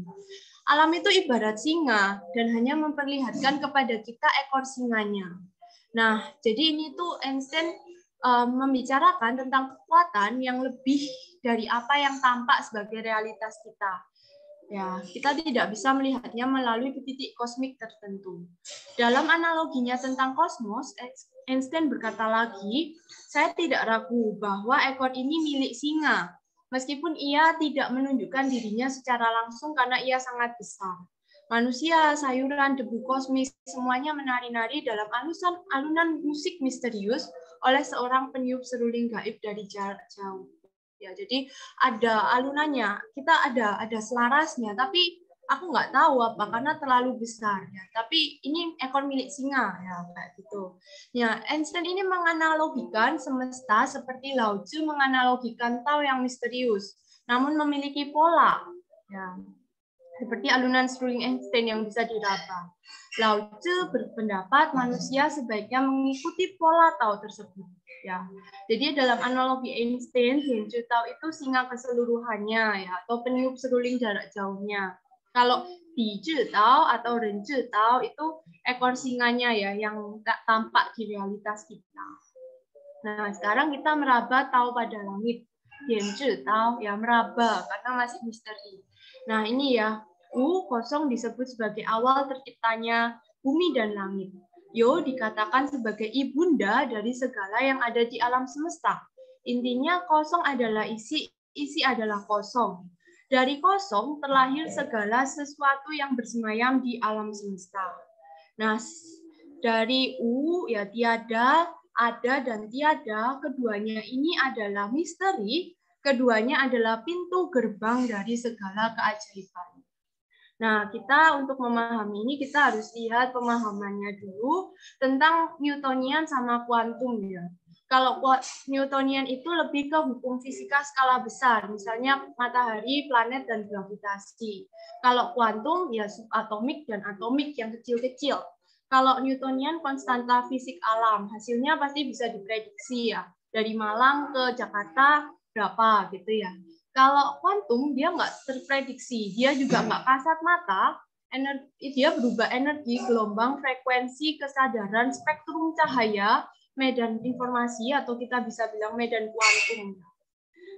Alam itu ibarat singa dan hanya memperlihatkan kepada kita ekor singanya. Nah, jadi ini tuh Einstein membicarakan tentang kekuatan yang lebih dari apa yang tampak sebagai realitas kita. Ya, kita tidak bisa melihatnya melalui titik kosmik tertentu. Dalam analoginya tentang kosmos, Einstein berkata lagi, saya tidak ragu bahwa ekor ini milik singa, meskipun ia tidak menunjukkan dirinya secara langsung karena ia sangat besar. Manusia, sayuran, debu kosmis, semuanya menari-nari dalam alunan musik misterius oleh seorang peniup seruling gaib dari jarak jauh. Ya, jadi ada alunannya, kita ada selarasnya, tapi aku nggak tahu apa karena terlalu besar ya. Tapi ini ekor milik singa ya kayak gitu. Ya, Einstein ini menganalogikan semesta seperti Lao Tzu menganalogikan Tao yang misterius, namun memiliki pola. Ya, seperti alunan seruling Einstein yang bisa diraba. Lao Tzu berpendapat manusia sebaiknya mengikuti pola Tao tersebut. Ya, jadi dalam analogi Einstein, Genju Tao itu singa keseluruhannya, ya, atau peniup seruling jarak jauhnya. Kalau Biju Tao atau Renju Tao itu ekor singanya ya, yang tak tampak di realitas kita. Nah, sekarang kita meraba Tao pada langit. Genju Tao ya meraba karena masih misteri. Nah, ini ya, kosong disebut sebagai awal terciptanya bumi dan langit. Yo dikatakan sebagai ibunda dari segala yang ada di alam semesta. Intinya kosong adalah isi, isi adalah kosong. Dari kosong terlahir segala sesuatu yang bersemayam di alam semesta. Nah, dari ya tiada, ada dan tiada, keduanya ini adalah misteri, keduanya adalah pintu gerbang dari segala keajaiban. Nah, kita untuk memahami ini kita harus lihat pemahamannya dulu tentang Newtonian sama kuantum ya. Kalau Newtonian itu lebih ke hukum fisika skala besar, misalnya matahari, planet, dan gravitasi. Kalau kuantum ya subatomik dan atomik yang kecil-kecil. Kalau Newtonian konstanta fisik alam, hasilnya pasti bisa diprediksi ya. Dari Malang ke Jakarta berapa gitu ya. Kalau kuantum dia nggak terprediksi, dia juga nggak kasat mata, dia berubah energi, gelombang, frekuensi, kesadaran, spektrum cahaya, medan informasi, atau kita bisa bilang medan kuantum.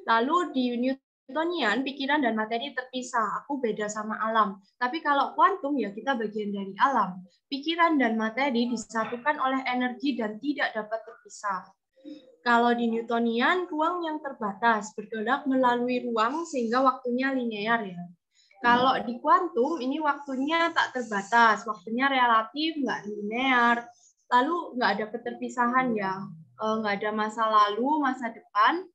Lalu di Newtonian, pikiran dan materi terpisah, aku beda sama alam. Tapi kalau kuantum ya kita bagian dari alam. Pikiran dan materi disatukan oleh energi dan tidak dapat terpisah. Kalau di Newtonian, ruang yang terbatas bergerak melalui ruang sehingga waktunya linear ya. Kalau di kuantum, ini waktunya tak terbatas, waktunya relatif, nggak linear, lalu nggak ada keterpisahan ya, nggak ada masa lalu, masa depan,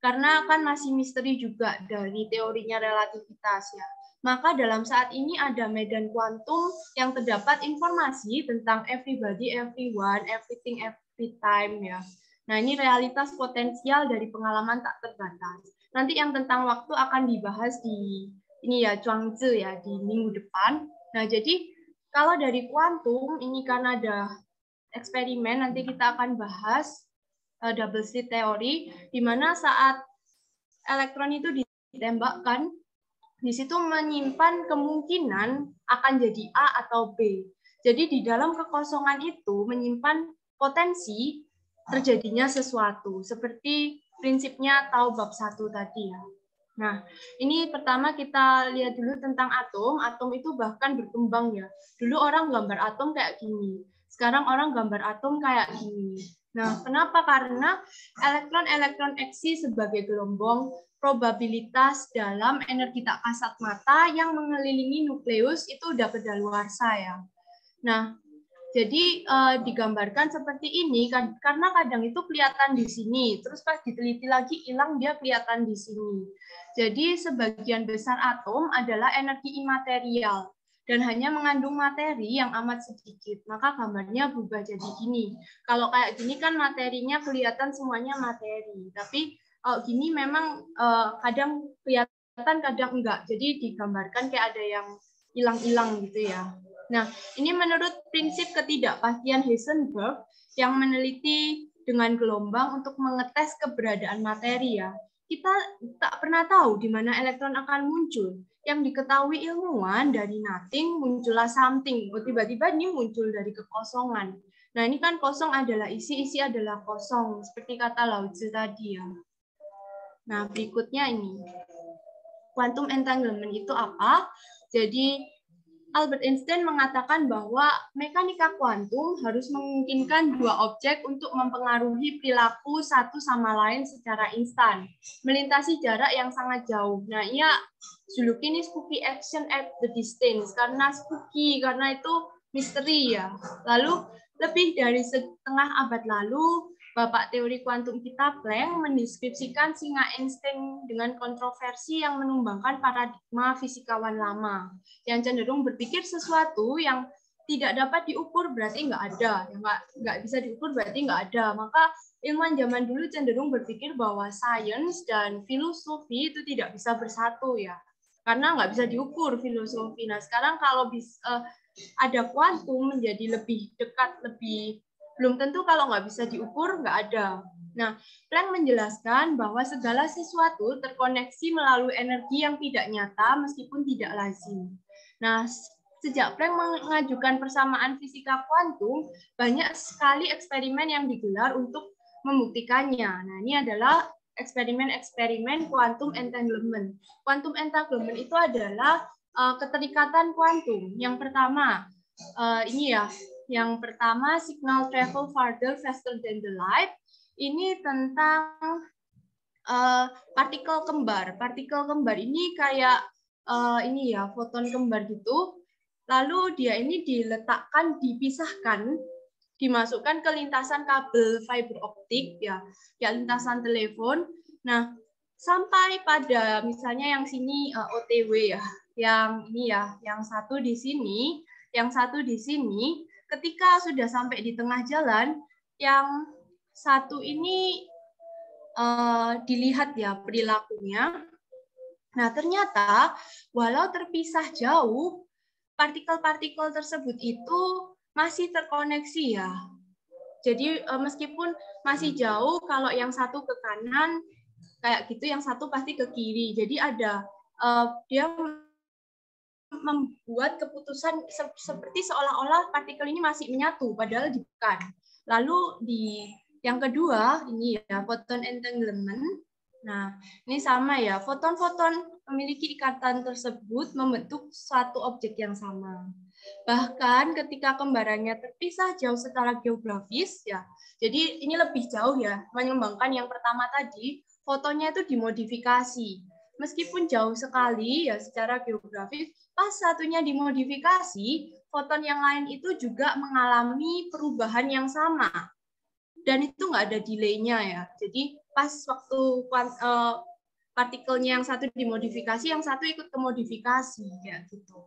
karena kan masih misteri juga dari teorinya relativitas ya. Maka dalam saat ini ada medan kuantum yang terdapat informasi tentang everybody, everyone, everything, every time ya. Nah, ini realitas potensial dari pengalaman tak terbatas. Nanti yang tentang waktu akan dibahas di ini ya Chuangzi ya di minggu depan. Nah, jadi kalau dari kuantum ini kan ada eksperimen nanti kita akan bahas double slit theory di mana saat elektron itu ditembakkan di situ menyimpan kemungkinan akan jadi A atau B. Jadi di dalam kekosongan itu menyimpan potensi terjadinya sesuatu, seperti prinsipnya Tao bab 1 tadi ya. Nah, ini pertama kita lihat dulu tentang atom. Atom itu bahkan berkembang ya. Dulu orang gambar atom kayak gini. Sekarang orang gambar atom kayak gini. Nah, kenapa? Karena elektron-elektron eksi sebagai gelombang probabilitas dalam energi tak kasat mata yang mengelilingi nukleus itu udah kedaluarsa ya. Nah, jadi digambarkan seperti ini karena kadang itu kelihatan di sini, terus pas diteliti lagi hilang dia kelihatan di sini. Jadi sebagian besar atom adalah energi imaterial dan hanya mengandung materi yang amat sedikit. Maka gambarnya berubah jadi gini. Kalau kayak gini kan materinya kelihatan semuanya materi, tapi gini memang kadang kelihatan kadang enggak. Jadi digambarkan kayak ada yang hilang-hilang gitu ya. Nah, ini menurut prinsip ketidakpastian Heisenberg yang meneliti dengan gelombang untuk mengetes keberadaan materi ya. Kita tak pernah tahu di mana elektron akan muncul. Yang diketahui ilmuwan dari nothing muncullah something. Tiba-tiba ini muncul dari kekosongan. Nah, ini kan kosong adalah isi, isi adalah kosong. Seperti kata Lao Tzu tadi ya. Nah, berikutnya ini. Quantum entanglement itu apa? Jadi, Albert Einstein mengatakan bahwa mekanika kuantum harus memungkinkan dua objek untuk mempengaruhi perilaku satu sama lain secara instan, melintasi jarak yang sangat jauh. Nah, ia juluki ini spooky action at the distance, karena spooky, karena itu misteri ya. Lalu, lebih dari setengah abad lalu, Bapak teori kuantum kita, Planck, mendeskripsikan singa Einstein dengan kontroversi yang menumbangkan paradigma fisikawan lama, yang cenderung berpikir sesuatu yang tidak dapat diukur berarti nggak ada, yang nggak bisa diukur berarti nggak ada. Maka ilmuwan zaman dulu cenderung berpikir bahwa sains dan filosofi itu tidak bisa bersatu ya, karena nggak bisa diukur filosofi. Nah sekarang kalau bisa ada kuantum menjadi lebih dekat, lebih belum tentu kalau nggak bisa diukur, nggak ada. Nah, Planck menjelaskan bahwa segala sesuatu terkoneksi melalui energi yang tidak nyata meskipun tidak lazim. Nah, sejak Planck mengajukan persamaan fisika kuantum, banyak sekali eksperimen yang digelar untuk membuktikannya. Nah, ini adalah eksperimen-eksperimen quantum entanglement. Quantum entanglement itu adalah keterikatan kuantum. Yang pertama, ini ya, yang pertama, signal travel farther faster than the light. Ini tentang partikel kembar. Partikel kembar ini kayak ini ya, foton kembar gitu. Lalu dia ini diletakkan, dipisahkan, dimasukkan ke lintasan kabel fiber optik ya, lintasan telepon. Nah, sampai pada misalnya yang sini OTW ya, yang ini ya, yang satu di sini, yang satu di sini. Ketika sudah sampai di tengah jalan, yang satu ini dilihat ya perilakunya. Nah, ternyata walau terpisah jauh, partikel-partikel tersebut itu masih terkoneksi ya. Jadi meskipun masih jauh, kalau yang satu ke kanan, kayak gitu, yang satu pasti ke kiri. Jadi ada dia membuat keputusan seperti seolah-olah partikel ini masih menyatu, padahal bukan. Lalu di yang kedua, ini ya, photon entanglement. Nah, ini sama ya, foton-foton memiliki ikatan tersebut membentuk satu objek yang sama. Bahkan ketika kembarannya terpisah jauh secara geografis, ya, jadi ini lebih jauh ya, mengembangkan yang pertama tadi, fotonnya itu dimodifikasi. Meskipun jauh sekali ya secara geografis, pas satunya dimodifikasi, foton yang lain itu juga mengalami perubahan yang sama. Dan itu nggak ada delay-nya ya. Jadi pas waktu partikelnya yang satu dimodifikasi, yang satu ikut ke modifikasi kayak gitu.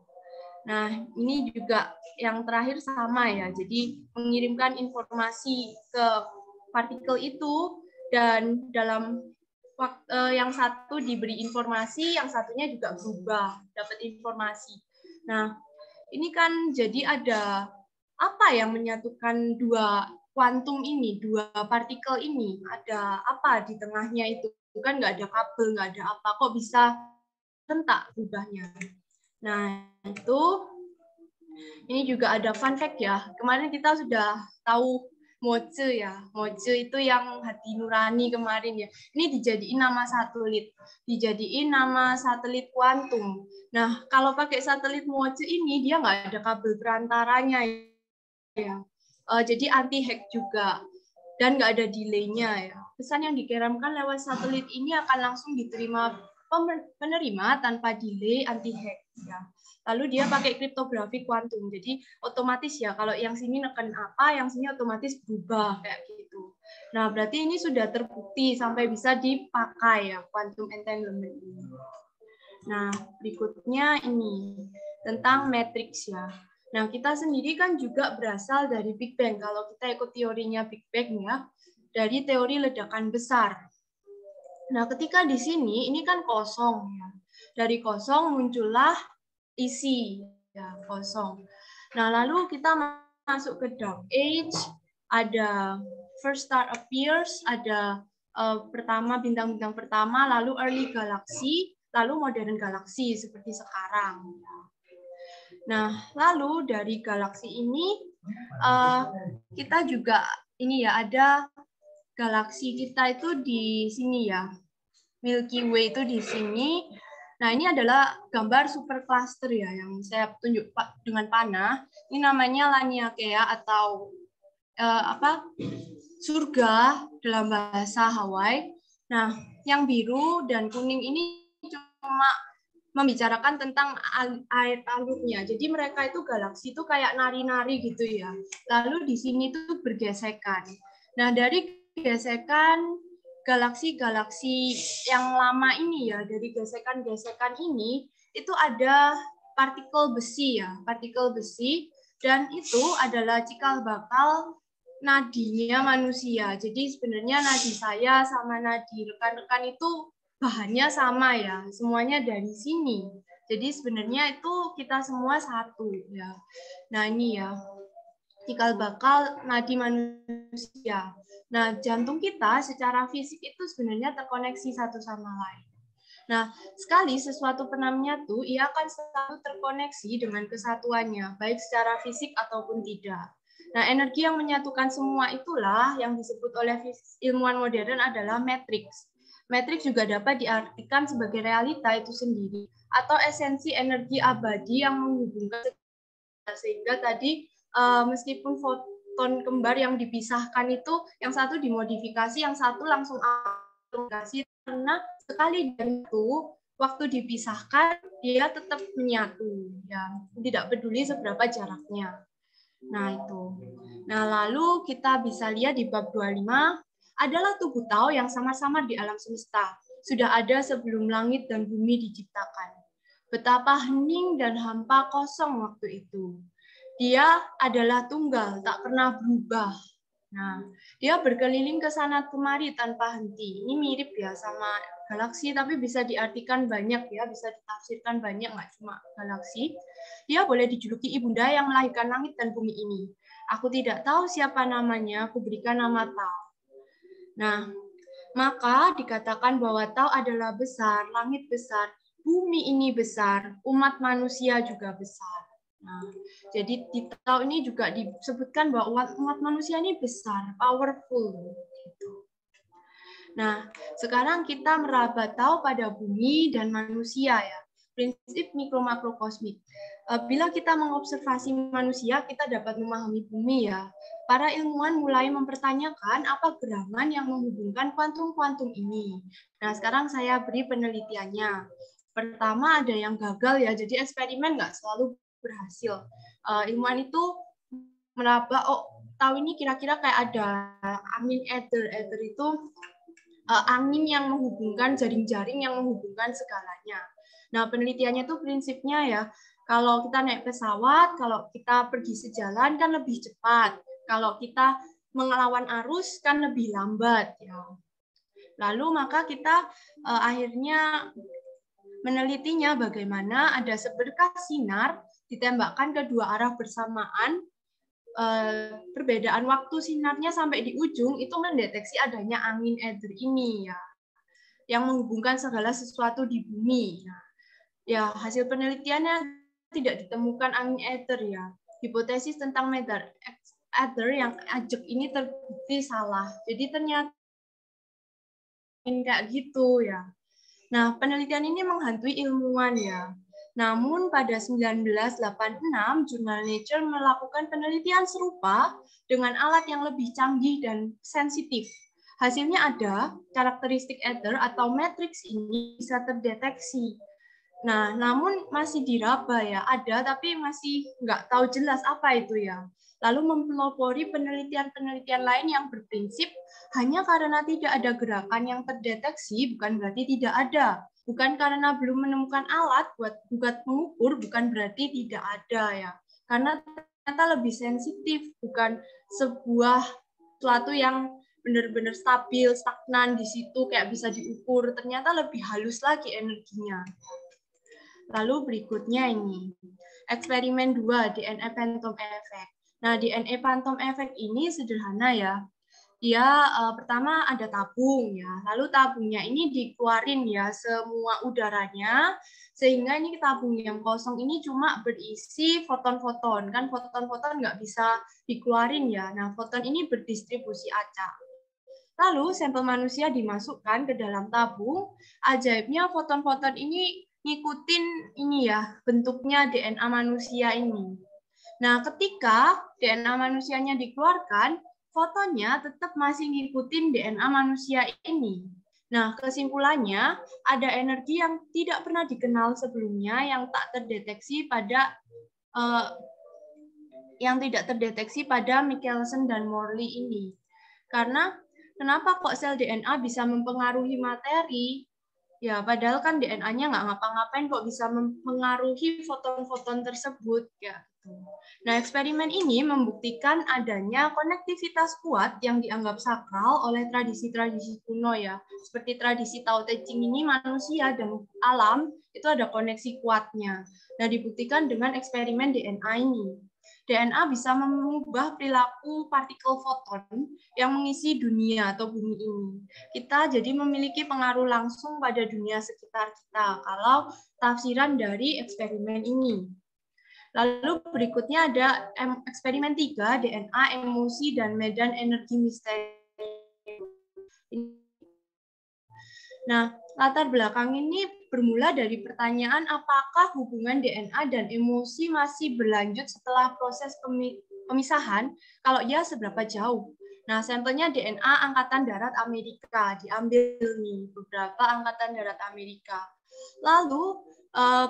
Nah, ini juga yang terakhir sama ya. Jadi mengirimkan informasi ke partikel itu dan dalam yang satu diberi informasi, yang satunya juga berubah, dapat informasi. Nah, ini kan jadi ada apa yang menyatukan dua kuantum ini, dua partikel ini? Ada apa di tengahnya itu? Kan nggak ada kabel, nggak ada apa. Kok bisa rentak berubahnya? Nah, itu ini juga ada fun fact ya. Kemarin kita sudah tahu Moje ya. Moje itu yang hati nurani kemarin ya. Ini dijadiin nama satelit. Dijadiin nama satelit kuantum. Nah, kalau pakai satelit Moje ini, dia nggak ada kabel perantaranya ya. Jadi anti-hack juga. Dan nggak ada delay-nya ya. Pesan yang dikirimkan lewat satelit ini akan langsung diterima penerima tanpa delay, anti-hack. Ya. Lalu dia pakai kriptografi kuantum. Jadi otomatis ya kalau yang sini neken apa, yang sini otomatis berubah kayak gitu. Nah, berarti ini sudah terbukti sampai bisa dipakai ya quantum entanglement ini. Nah, berikutnya ini tentang matrix ya. Nah, kita sendiri kan juga berasal dari Big Bang. Kalau kita ikut teorinya Big Bang ya, dari teori ledakan besar. Nah, ketika di sini ini kan kosong ya. Dari kosong muncullah isi ya, kosong. Nah, lalu kita masuk ke dark age, ada first star appears, ada pertama bintang-bintang pertama, lalu early galaxy, lalu modern galaxy seperti sekarang. Nah, lalu dari galaksi ini kita juga ini ya ada galaksi kita itu di sini ya. Milky Way itu di sini. Nah, ini adalah gambar supercluster ya yang saya tunjuk dengan panah. Ini namanya Laniakea atau surga dalam bahasa Hawaii. Nah, yang biru dan kuning ini cuma membicarakan tentang air alurnya. Jadi mereka itu galaksi itu kayak nari-nari gitu ya. Lalu di sini tuh bergesekan. Nah, dari gesekan galaksi-galaksi yang lama ini ya, dari gesekan-gesekan ini itu ada partikel besi ya, partikel besi, dan itu adalah cikal bakal nadinya manusia. Jadi sebenarnya nadi saya sama nadi rekan-rekan itu bahannya sama ya, semuanya dari sini. Jadi sebenarnya itu kita semua satu ya. Nah ini ya, cikal bakal nadi manusia. Nah, jantung kita secara fisik itu sebenarnya terkoneksi satu sama lain. Nah, sekali sesuatu pernah menyatu, ia akan selalu terkoneksi dengan kesatuannya, baik secara fisik ataupun tidak. Nah, energi yang menyatukan semua itulah yang disebut oleh ilmuwan modern adalah matriks. Matriks juga dapat diartikan sebagai realita itu sendiri, atau esensi energi abadi yang menghubungkan, sehingga tadi meskipun foton kembar yang dipisahkan itu yang satu dimodifikasi, yang satu langsung aplikasi, karena sekali itu waktu dipisahkan dia tetap menyatu ya, tidak peduli seberapa jaraknya. Nah itu. Nah lalu kita bisa lihat di bab 25 adalah tubuh Tao yang sama-sama di alam semesta. Sudah ada sebelum langit dan bumi diciptakan. Betapa hening dan hampa kosong waktu itu. Dia adalah tunggal, tak pernah berubah. Nah, dia berkeliling ke sana kemari tanpa henti. Ini mirip ya sama galaksi, tapi bisa diartikan banyak ya, bisa ditafsirkan banyak, nggak cuma galaksi. Dia boleh dijuluki ibunda yang melahirkan langit dan bumi ini. Aku tidak tahu siapa namanya, aku berikan nama Tao. Nah, maka dikatakan bahwa Tao adalah besar, langit besar, bumi ini besar, umat manusia juga besar. Nah, jadi di Tao ini juga disebutkan bahwa umat manusia ini besar, powerful. Gitu. Nah, sekarang kita meraba Tao pada bumi dan manusia ya. Prinsip mikro-makrokosmik. Bila kita mengobservasi manusia, kita dapat memahami bumi ya. Para ilmuwan mulai mempertanyakan apa geraman yang menghubungkan kuantum-kuantum ini. Nah, sekarang saya beri penelitiannya. Pertama ada yang gagal ya, jadi eksperimen nggak selalu berhasil. Ilmuwan itu meraba, oh tahu ini kira-kira kayak ada angin ether. Ether itu angin yang menghubungkan, jaring-jaring yang menghubungkan segalanya. Nah penelitiannya itu prinsipnya ya, kalau kita naik pesawat, kalau kita pergi sejalan kan lebih cepat. Kalau kita melawan arus kan lebih lambat. Ya. Lalu maka kita akhirnya menelitinya bagaimana ada seberkas sinar ditembakkan ke dua arah bersamaan, perbedaan waktu sinarnya sampai di ujung itu mendeteksi adanya angin ether ini ya, yang menghubungkan segala sesuatu di bumi. Nah, ya hasil penelitiannya tidak ditemukan angin ether ya. Hipotesis tentang matter ether yang ajak ini terbukti salah. Jadi ternyata kayak gitu ya. Nah, penelitian ini menghantui ilmuwan ya. Namun pada 1986, jurnal Nature melakukan penelitian serupa dengan alat yang lebih canggih dan sensitif. Hasilnya ada, karakteristik ether atau matriks ini bisa terdeteksi. Nah, namun masih diraba ya, ada tapi masih nggak tahu jelas apa itu ya. Lalu mempelopori penelitian-penelitian lain yang berprinsip hanya karena tidak ada gerakan yang terdeteksi bukan berarti tidak ada. Bukan karena belum menemukan alat buat mengukur bukan berarti tidak ada ya. Karena ternyata lebih sensitif, bukan sebuah sesuatu yang benar-benar stabil, stagnan di situ kayak bisa diukur. Ternyata lebih halus lagi energinya. Lalu berikutnya ini, eksperimen 2, DNA Phantom Effect. Nah, DNA Phantom Effect ini sederhana ya. Dia pertama ada tabung ya, lalu tabungnya ini dikeluarin ya semua udaranya, sehingga ini tabung yang kosong ini cuma berisi foton-foton, kan foton-foton nggak bisa dikeluarin ya. Nah, foton ini berdistribusi acak. Lalu sampel manusia dimasukkan ke dalam tabung, ajaibnya foton-foton ini ngikutin ini ya, bentuknya DNA manusia ini. Nah, ketika DNA manusianya dikeluarkan, fotonnya tetap masih ngikutin DNA manusia ini. Nah, kesimpulannya ada energi yang tidak pernah dikenal sebelumnya yang tak terdeteksi pada Michelson dan Morley ini. Karena kenapa kok sel DNA bisa mempengaruhi materi? Ya, padahal kan DNA-nya nggak ngapa-ngapain kok bisa mempengaruhi foton-foton tersebut. Ya, gitu. Nah, eksperimen ini membuktikan adanya konektivitas kuat yang dianggap sakral oleh tradisi-tradisi kuno ya. Seperti tradisi Tao Te Ching ini, manusia dan alam itu ada koneksi kuatnya. Nah, dibuktikan dengan eksperimen DNA ini. DNA bisa mengubah perilaku partikel foton yang mengisi dunia atau bumi ini. Kita jadi memiliki pengaruh langsung pada dunia sekitar kita kalau tafsiran dari eksperimen ini. Lalu berikutnya ada eksperimen 3, DNA, emosi, dan medan energi misteri. Nah, latar belakang ini bermula dari pertanyaan apakah hubungan DNA dan emosi masih berlanjut setelah proses pemisahan, kalau ya seberapa jauh. Nah, sampelnya DNA Angkatan Darat Amerika, diambil nih beberapa Angkatan Darat Amerika. Lalu,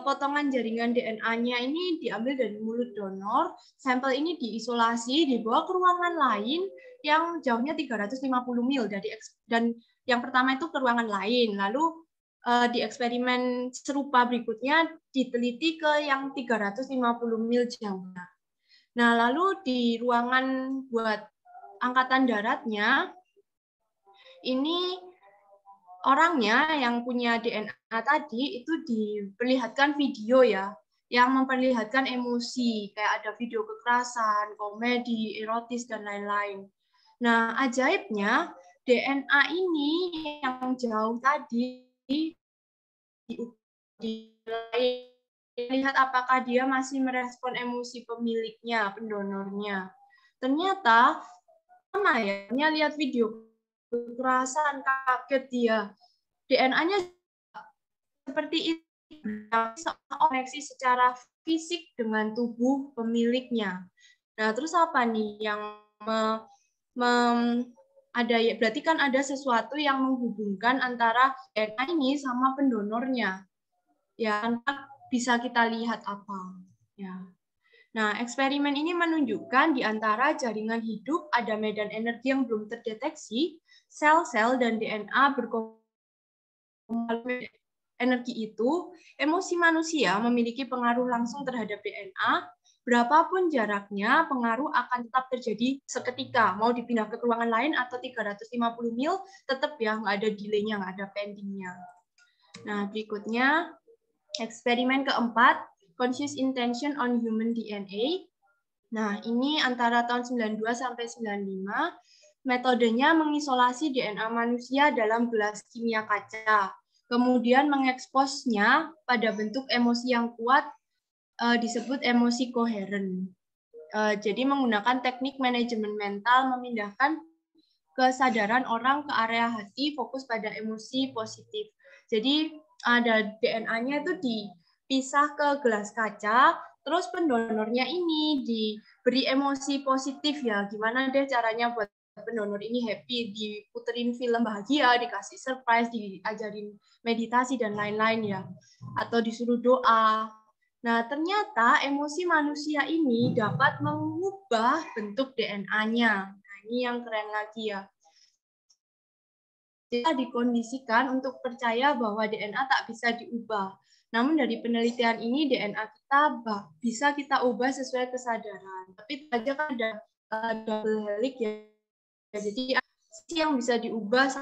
potongan jaringan DNA-nya ini diambil dari mulut donor, sampel ini diisolasi, dibawa ke ruangan lain yang jauhnya 350 mil dari dan yang pertama itu ke ruangan lain, lalu di eksperimen serupa berikutnya diteliti ke yang 350 mil jauhnya. Nah, lalu di ruangan buat angkatan daratnya, ini orangnya yang punya DNA tadi itu diperlihatkan video ya, yang memperlihatkan emosi, kayak ada video kekerasan, komedi, erotis, dan lain-lain. Nah, ajaibnya DNA ini yang jauh tadi lihat apakah dia masih merespon emosi pemiliknya, pendonornya. Ternyata sama ya, lihat video kekerasan, kaget dia. DNA-nya seperti itu, koneksi secara fisik dengan tubuh pemiliknya. Nah, terus apa nih yang ada ya, berarti kan ada sesuatu yang menghubungkan antara DNA ini sama pendonornya. Ya, bisa kita lihat apa. Ya. Nah, eksperimen ini menunjukkan di antara jaringan hidup ada medan energi yang belum terdeteksi, sel-sel dan DNA berkomunikasi energi itu, emosi manusia memiliki pengaruh langsung terhadap DNA. Berapapun jaraknya, pengaruh akan tetap terjadi seketika. Mau dipindah ke ruangan lain atau 350 mil, tetap ya, nggak ada delay-nya, nggak ada pending-nya. Nah, berikutnya, eksperimen keempat, Conscious Intention on Human DNA. Nah, ini antara tahun 92 sampai 95. Metodenya mengisolasi DNA manusia dalam gelas kimia kaca. Kemudian mengeksposnya pada bentuk emosi yang kuat, disebut emosi koheren. Jadi menggunakan teknik manajemen mental, memindahkan kesadaran orang ke area hati, fokus pada emosi positif. Jadi ada DNA-nya itu dipisah ke gelas kaca, terus pendonornya ini diberi emosi positif ya. Gimana deh caranya buat pendonor ini happy, diputerin film bahagia, dikasih surprise, diajarin meditasi dan lain-lain ya. Atau disuruh doa. Nah, ternyata emosi manusia ini dapat mengubah bentuk DNA-nya. Nah, ini yang keren lagi ya. Kita dikondisikan untuk percaya bahwa DNA tak bisa diubah. Namun dari penelitian ini DNA kita bisa kita ubah sesuai kesadaran. Tapi saja kan ada double helix ya. Jadi yang bisa diubah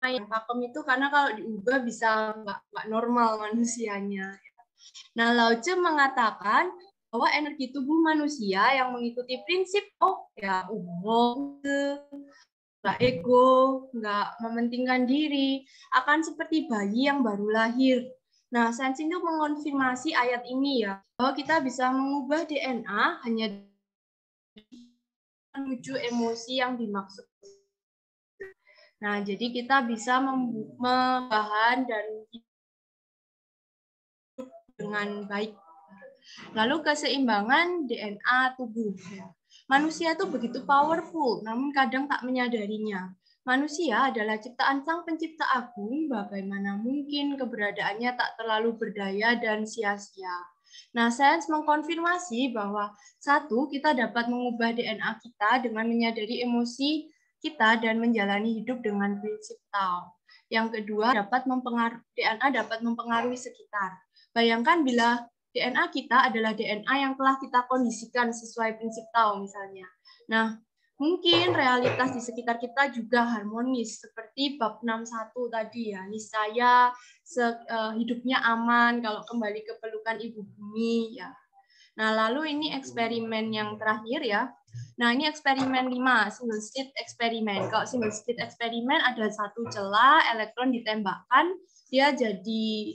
yang pakem itu karena kalau diubah bisa nggak normal manusianya. Nah, Lao Tzu mengatakan bahwa energi tubuh manusia yang mengikuti prinsip ya nggak ego, nggak mementingkan diri, akan seperti bayi yang baru lahir. Nah, Sains itu mengonfirmasi ayat ini ya, bahwa kita bisa mengubah DNA hanya menuju emosi yang dimaksud. Nah, jadi kita bisa membahan dan dengan baik. Lalu keseimbangan DNA tubuh. Manusia itu begitu powerful, namun kadang tak menyadarinya. Manusia adalah ciptaan Sang Pencipta Agung, bagaimana mungkin keberadaannya tak terlalu berdaya dan sia-sia. Nah, sains mengkonfirmasi bahwa satu, kita dapat mengubah DNA kita dengan menyadari emosi kita dan menjalani hidup dengan prinsip Tao. Yang kedua, DNA dapat mempengaruhi sekitar. Bayangkan bila DNA kita adalah DNA yang telah kita kondisikan sesuai prinsip Tao misalnya. Nah, mungkin realitas di sekitar kita juga harmonis, seperti bab 61 tadi ya, niscaya hidupnya aman kalau kembali ke pelukan ibu bumi ya. Nah, lalu ini eksperimen yang terakhir ya. Nah, ini eksperimen 5, single slit eksperimen. Kalau single slit eksperimen ada satu celah, elektron ditembakkan, dia jadi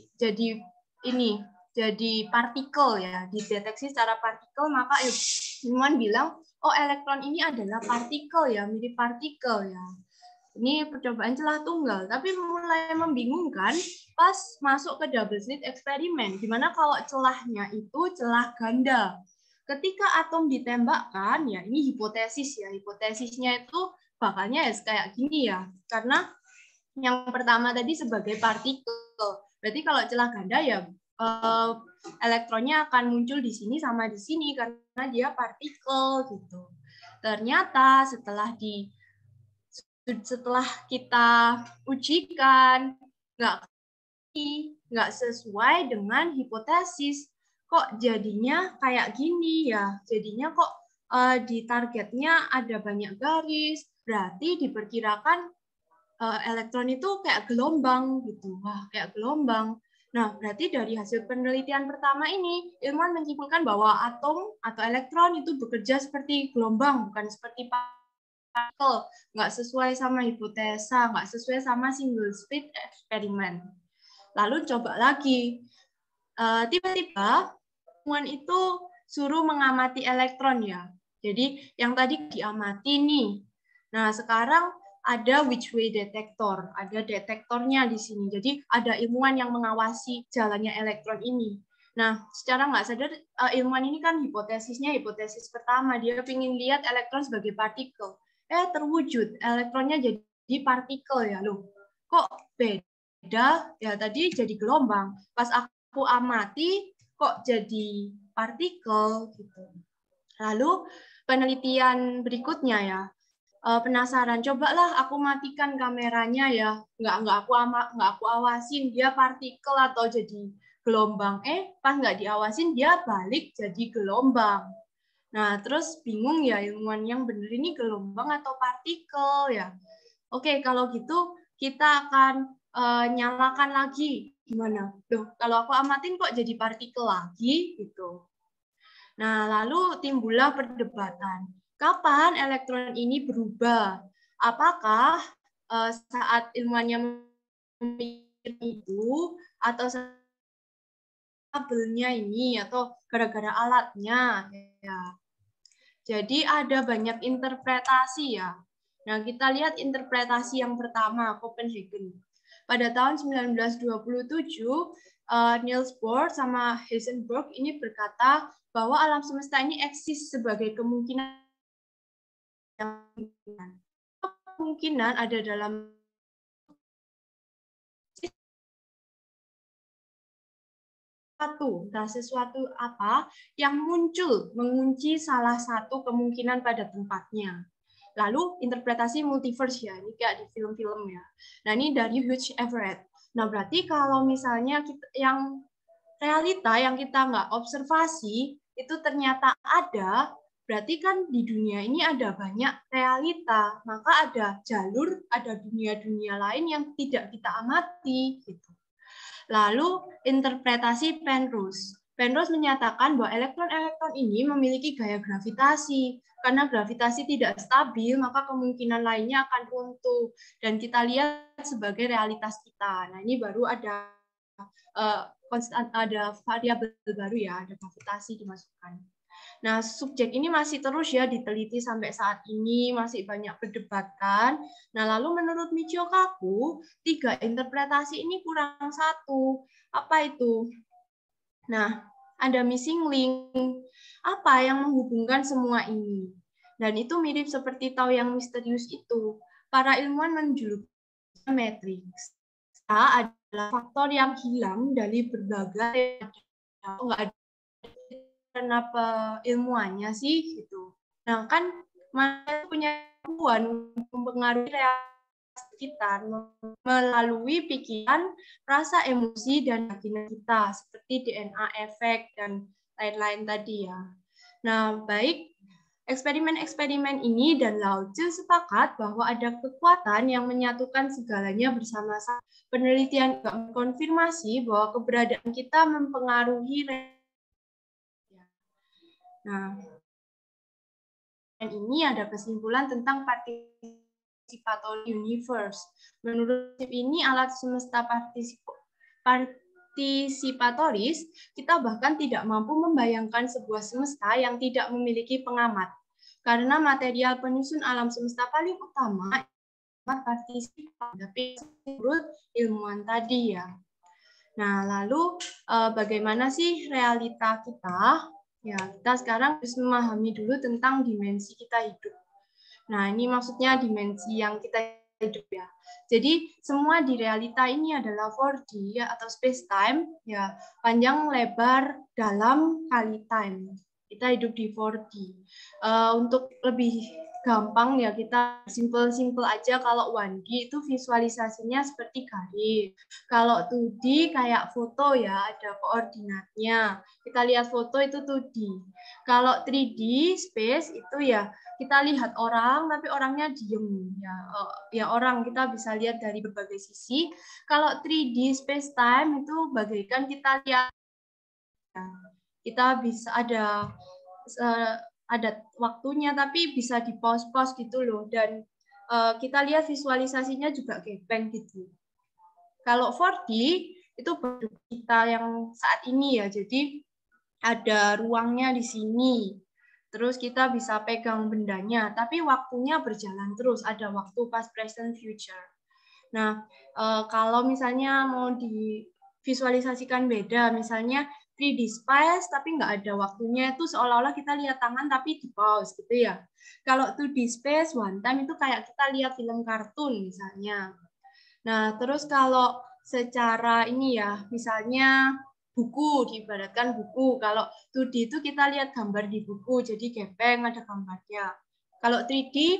partikel ya, dideteksi secara partikel, maka ilmuwan bilang, oh elektron ini adalah partikel ya, mirip partikel ya. Ini percobaan celah tunggal, tapi mulai membingungkan pas masuk ke double slit eksperimen. Gimana kalau celahnya itu celah ganda? Ketika atom ditembakkan, ya ini hipotesis ya, hipotesisnya itu bakalnya ya kayak gini ya, karena yang pertama tadi sebagai partikel. Berarti kalau celah ganda ya elektronnya akan muncul di sini sama di sini karena dia partikel gitu. Ternyata setelah kita ujikan nggak sesuai dengan hipotesis, kok jadinya kayak gini ya, jadinya kok di targetnya ada banyak garis, berarti diperkirakan elektron itu kayak gelombang gitu. Wah, kayak gelombang. Nah, berarti dari hasil penelitian pertama ini, ilmuwan menyimpulkan bahwa atom atau elektron itu bekerja seperti gelombang, bukan seperti partikel. Nggak sesuai sama hipotesa, nggak sesuai sama single slit eksperimen. Lalu coba lagi. Tiba-tiba, ilmuwan itu suruh mengamati elektron ya. Jadi, yang tadi diamati nih. Nah, sekarang ada which way detector, ada detektornya di sini. Jadi ada ilmuwan yang mengawasi jalannya elektron ini. Nah, secara nggak sadar ilmuwan ini kan hipotesisnya hipotesis pertama, dia ingin lihat elektron sebagai partikel. Terwujud, elektronnya jadi partikel ya loh. Kok beda? Ya tadi jadi gelombang. Pas aku amati kok jadi partikel gitu. Lalu penelitian berikutnya ya. Penasaran, cobalah aku matikan kameranya ya, nggak aku awasin dia partikel atau jadi gelombang, pas nggak diawasin dia balik jadi gelombang. Nah terus bingung ya ilmuwan yang bener ini gelombang atau partikel ya. Oke kalau gitu kita akan nyalakan lagi gimana? Loh kalau aku amatin kok jadi partikel lagi gitu. Nah lalu timbullah perdebatan. Kapan elektron ini berubah? Apakah saat ilmuwannya memikir itu atau kabelnya ini atau gara-gara alatnya? Ya. Jadi ada banyak interpretasi ya. Nah kita lihat interpretasi yang pertama Copenhagen. Pada tahun 1927 Niels Bohr sama Heisenberg ini berkata bahwa alam semesta ini eksis sebagai kemungkinan ada dalam sesuatu apa yang muncul mengunci salah satu kemungkinan pada tempatnya. Lalu interpretasi multiverse ya, ini kayak di film-film ya. Nah ini dari Hugh Everett. Nah berarti kalau misalnya yang realita yang kita nggak observasi itu ternyata ada, berarti kan di dunia ini ada banyak realita, maka ada jalur, ada dunia-dunia lain yang tidak kita amati. Gitu. Lalu interpretasi Penrose. Penrose menyatakan bahwa elektron-elektron ini memiliki gaya gravitasi. Karena gravitasi tidak stabil, maka kemungkinan lainnya akan runtuh. Dan kita lihat sebagai realitas kita. Nah ini baru ada variabel baru ya, ada gravitasi dimasukkan. Nah, subjek ini masih terus ya diteliti sampai saat ini, masih banyak berdebatkan. Nah, lalu menurut Michio Kaku, 3 interpretasi ini kurang satu. Apa itu? Nah, ada missing link. Apa yang menghubungkan semua ini? Dan itu mirip seperti Tao yang misterius itu. Para ilmuwan menjulukinya matrix. Adalah faktor yang hilang dari berbagai nggak ada kenapa ilmuannya sih gitu. Nah kan Manusia punya kemampuan mempengaruhi realitas sekitar melalui pikiran, rasa, emosi, dan keyakinan kita, seperti DNA efek dan lain-lain tadi ya. Nah, baik eksperimen-eksperimen ini dan Lao Tzu sepakat bahwa ada kekuatan yang menyatukan segalanya bersama-sama. Penelitian juga mengkonfirmasi bahwa keberadaan kita mempengaruhi. Nah, dan ini ada kesimpulan tentang participatory universe. Menurut ini alat semesta partisipatoris, kita bahkan tidak mampu membayangkan sebuah semesta yang tidak memiliki pengamat. Karena material penyusun alam semesta paling utama partisipan, tapi menurut ilmuwan tadi ya. Nah, lalu bagaimana sih realita kita? Ya, kita sekarang harus memahami dulu tentang dimensi kita hidup. Nah, ini maksudnya dimensi yang kita hidup ya. Jadi semua di realita ini adalah 4D ya, atau space time ya, panjang, lebar, dalam kali time. Kita hidup di 4D. Untuk lebih gampang ya, kita simple aja. Kalau 1D itu visualisasinya seperti garis. Kalau 2D kayak foto ya, ada koordinatnya. Kita lihat foto itu 2D. Kalau 3D space itu ya kita lihat orang tapi orangnya diem ya orang kita bisa lihat dari berbagai sisi. Kalau 3D space time itu bagaikan kita lihat, kita bisa ada waktunya tapi bisa di pause gitu loh, dan kita lihat visualisasinya juga gepeng gitu. Kalau 4D itu baru kita yang saat ini ya, jadi ada ruangnya di sini. Terus kita bisa pegang bendanya, tapi waktunya berjalan terus, ada waktu past, present, future. Nah, kalau misalnya mau divisualisasikan beda, misalnya 3D space tapi nggak ada waktunya, itu seolah-olah kita lihat tangan tapi di pause gitu ya. Kalau 2D space one time itu kayak kita lihat film kartun misalnya. Nah, terus kalau secara ini ya, misalnya buku, diibaratkan buku. Kalau 2D itu kita lihat gambar di buku, jadi gepeng ada gambarnya. Kalau 3D,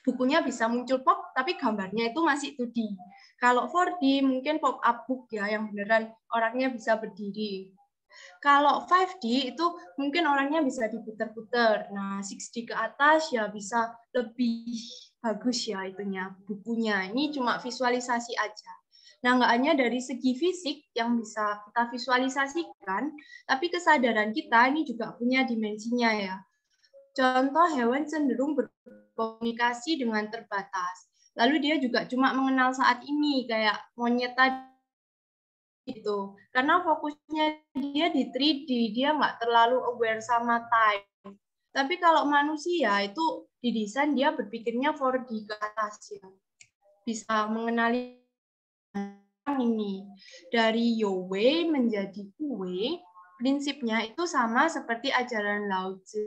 bukunya bisa muncul pop, tapi gambarnya itu masih 2D. Kalau 4D mungkin pop-up book ya, yang beneran orangnya bisa berdiri. Kalau 5D itu mungkin orangnya bisa diputar-putar. Nah, 6D ke atas ya bisa lebih bagus ya itunya, bukunya. Ini cuma visualisasi aja. Nah, nggak hanya dari segi fisik yang bisa kita visualisasikan, tapi kesadaran kita ini juga punya dimensinya ya. Contoh, hewan cenderung berkomunikasi dengan terbatas. Lalu dia juga cuma mengenal saat ini, kayak monyet tadi gitu. Karena fokusnya dia di 3D, dia nggak terlalu aware sama time. Tapi kalau manusia itu didesain dia berpikirnya 4D ke atas ya. Bisa mengenali ini. Dari Yowei menjadi Kuwei, prinsipnya itu sama seperti ajaran Lao Tzu.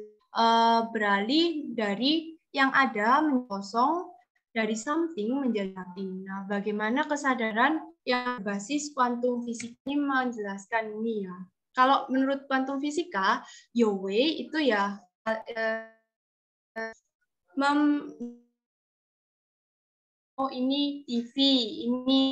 Beralih dari yang ada menjadi kosong, dari something menjadi nothing. Nah, bagaimana kesadaran yang berbasis kuantum fisika ini menjelaskan ini ya. Kalau menurut kuantum fisika, Yowei itu ya oh ini TV, ini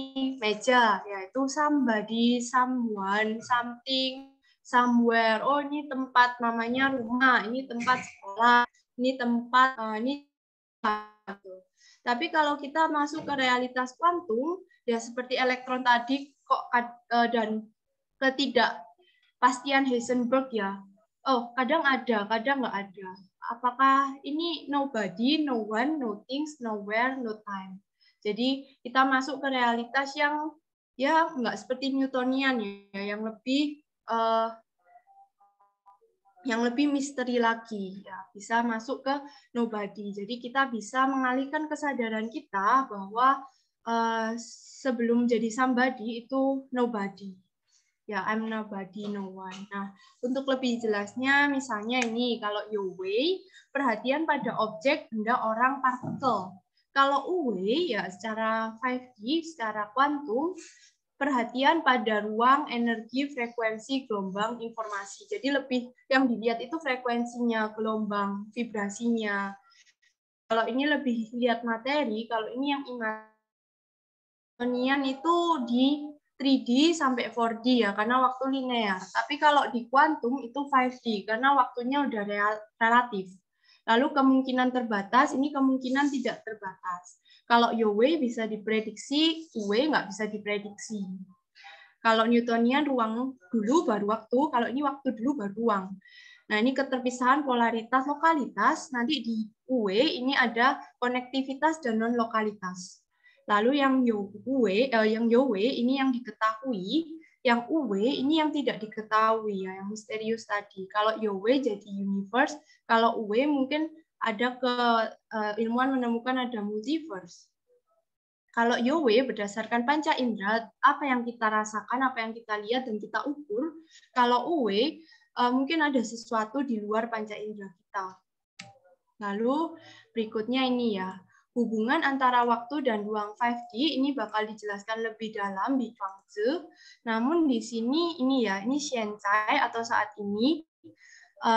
meja, yaitu somebody, someone, something, somewhere. Oh ini tempat namanya rumah, ini tempat sekolah, ini tempat, ini. Tapi kalau kita masuk ke realitas kuantum, ya seperti elektron tadi, kok dan ketidakpastian Heisenberg ya. Oh, kadang ada, kadang nggak ada. Apakah ini nobody, no one, no things, nowhere, no time. Jadi kita masuk ke realitas yang ya nggak seperti Newtonian ya, yang lebih misteri lagi ya, bisa masuk ke nobody. Jadi kita bisa mengalihkan kesadaran kita bahwa sebelum jadi somebody itu nobody. Ya, I'm nobody, no one. Nah, untuk lebih jelasnya, misalnya ini, kalau Yowei, perhatian pada objek, benda, orang, partikel. Kalau Uwei, ya secara 5D, secara kuantum, perhatian pada ruang, energi, frekuensi, gelombang, informasi. Jadi lebih yang dilihat itu frekuensinya, gelombang, vibrasinya. Kalau ini lebih lihat materi, kalau ini yang Newtonian itu di 3D sampai 4D ya, karena waktu linear. Tapi kalau di kuantum itu 5D, karena waktunya udah relatif. Lalu kemungkinan terbatas, ini kemungkinan tidak terbatas. Kalau UV bisa diprediksi, UV nggak bisa diprediksi. Kalau Newtonian ruang dulu baru waktu, kalau ini waktu dulu baru ruang. Nah, ini keterpisahan polaritas lokalitas, nanti di UV ini ada konektivitas dan non-lokalitas. Lalu yang YOW ini yang diketahui, yang UW ini yang tidak diketahui, ya, yang misterius tadi. Kalau YOW jadi universe, kalau UW mungkin ada ilmuwan menemukan ada multiverse. Kalau YOW berdasarkan panca indera, apa yang kita rasakan, apa yang kita lihat dan kita ukur. Kalau UW mungkin ada sesuatu di luar panca indera kita. Lalu berikutnya ini ya, hubungan antara waktu dan ruang 5D ini bakal dijelaskan lebih dalam di Chuangzi. Namun di sini ini ya, ini Xiancai atau saat ini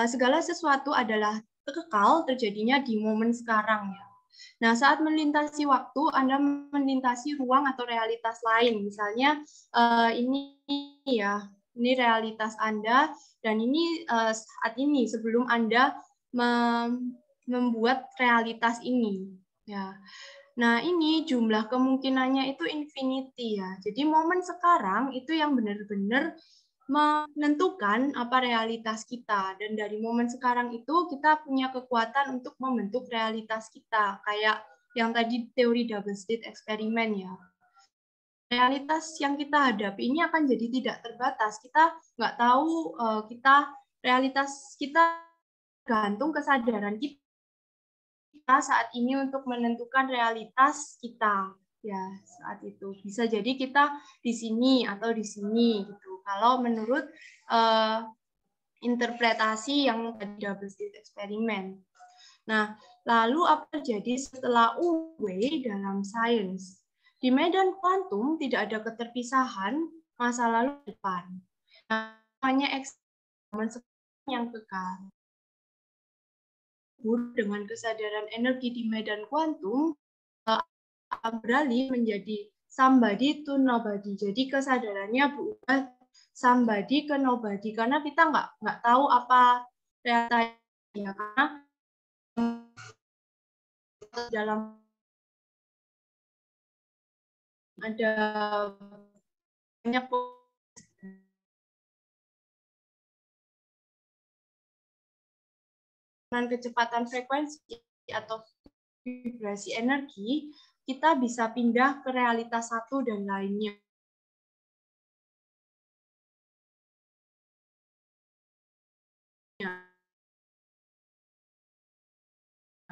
segala sesuatu adalah kekal terjadinya di momen sekarang ya. Nah, saat melintasi waktu, Anda melintasi ruang atau realitas lain. Misalnya ini ya, ini realitas Anda dan ini saat ini sebelum Anda membuat realitas ini ya. Nah, ini jumlah kemungkinannya itu infinity ya. Jadi momen sekarang itu yang benar-benar menentukan apa realitas kita, dan dari momen sekarang itu kita punya kekuatan untuk membentuk realitas kita, kayak yang tadi teori double slit eksperimen ya. Realitas yang kita hadapi ini akan jadi tidak terbatas. Kita nggak tahu realitas kita gantung kesadaran kita saat ini untuk menentukan realitas kita ya saat itu. Bisa jadi kita di sini atau di sini gitu. Kalau menurut interpretasi yang tadi double slit eksperimen. Nah, lalu apa terjadi setelah UW dalam sains? Di medan kuantum tidak ada keterpisahan masa lalu depan. Namanya eksperimen yang kekal. Dengan kesadaran energi di medan kuantum beralih menjadi somebody to nobody. Jadi kesadarannya berubah somebody ke nobody karena kita nggak tahu apa realitanya, karena dalam ada banyak dengan kecepatan frekuensi atau vibrasi energi, kita bisa pindah ke realitas satu dan lainnya.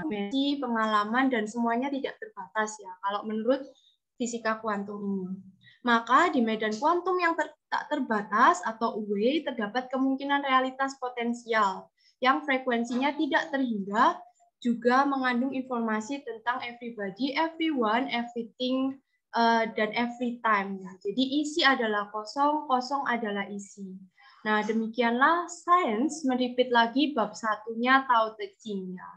Dimensi, pengalaman, dan semuanya tidak terbatas ya, kalau menurut fisika kuantum ini. Maka di medan kuantum yang tak terbatas atau UW terdapat kemungkinan realitas potensial yang frekuensinya tidak terhingga, juga mengandung informasi tentang everybody, everyone, everything, dan every time. Jadi isi adalah kosong, kosong adalah isi. Nah, demikianlah sains merepeat lagi bab satunya Tao Te Ching ya.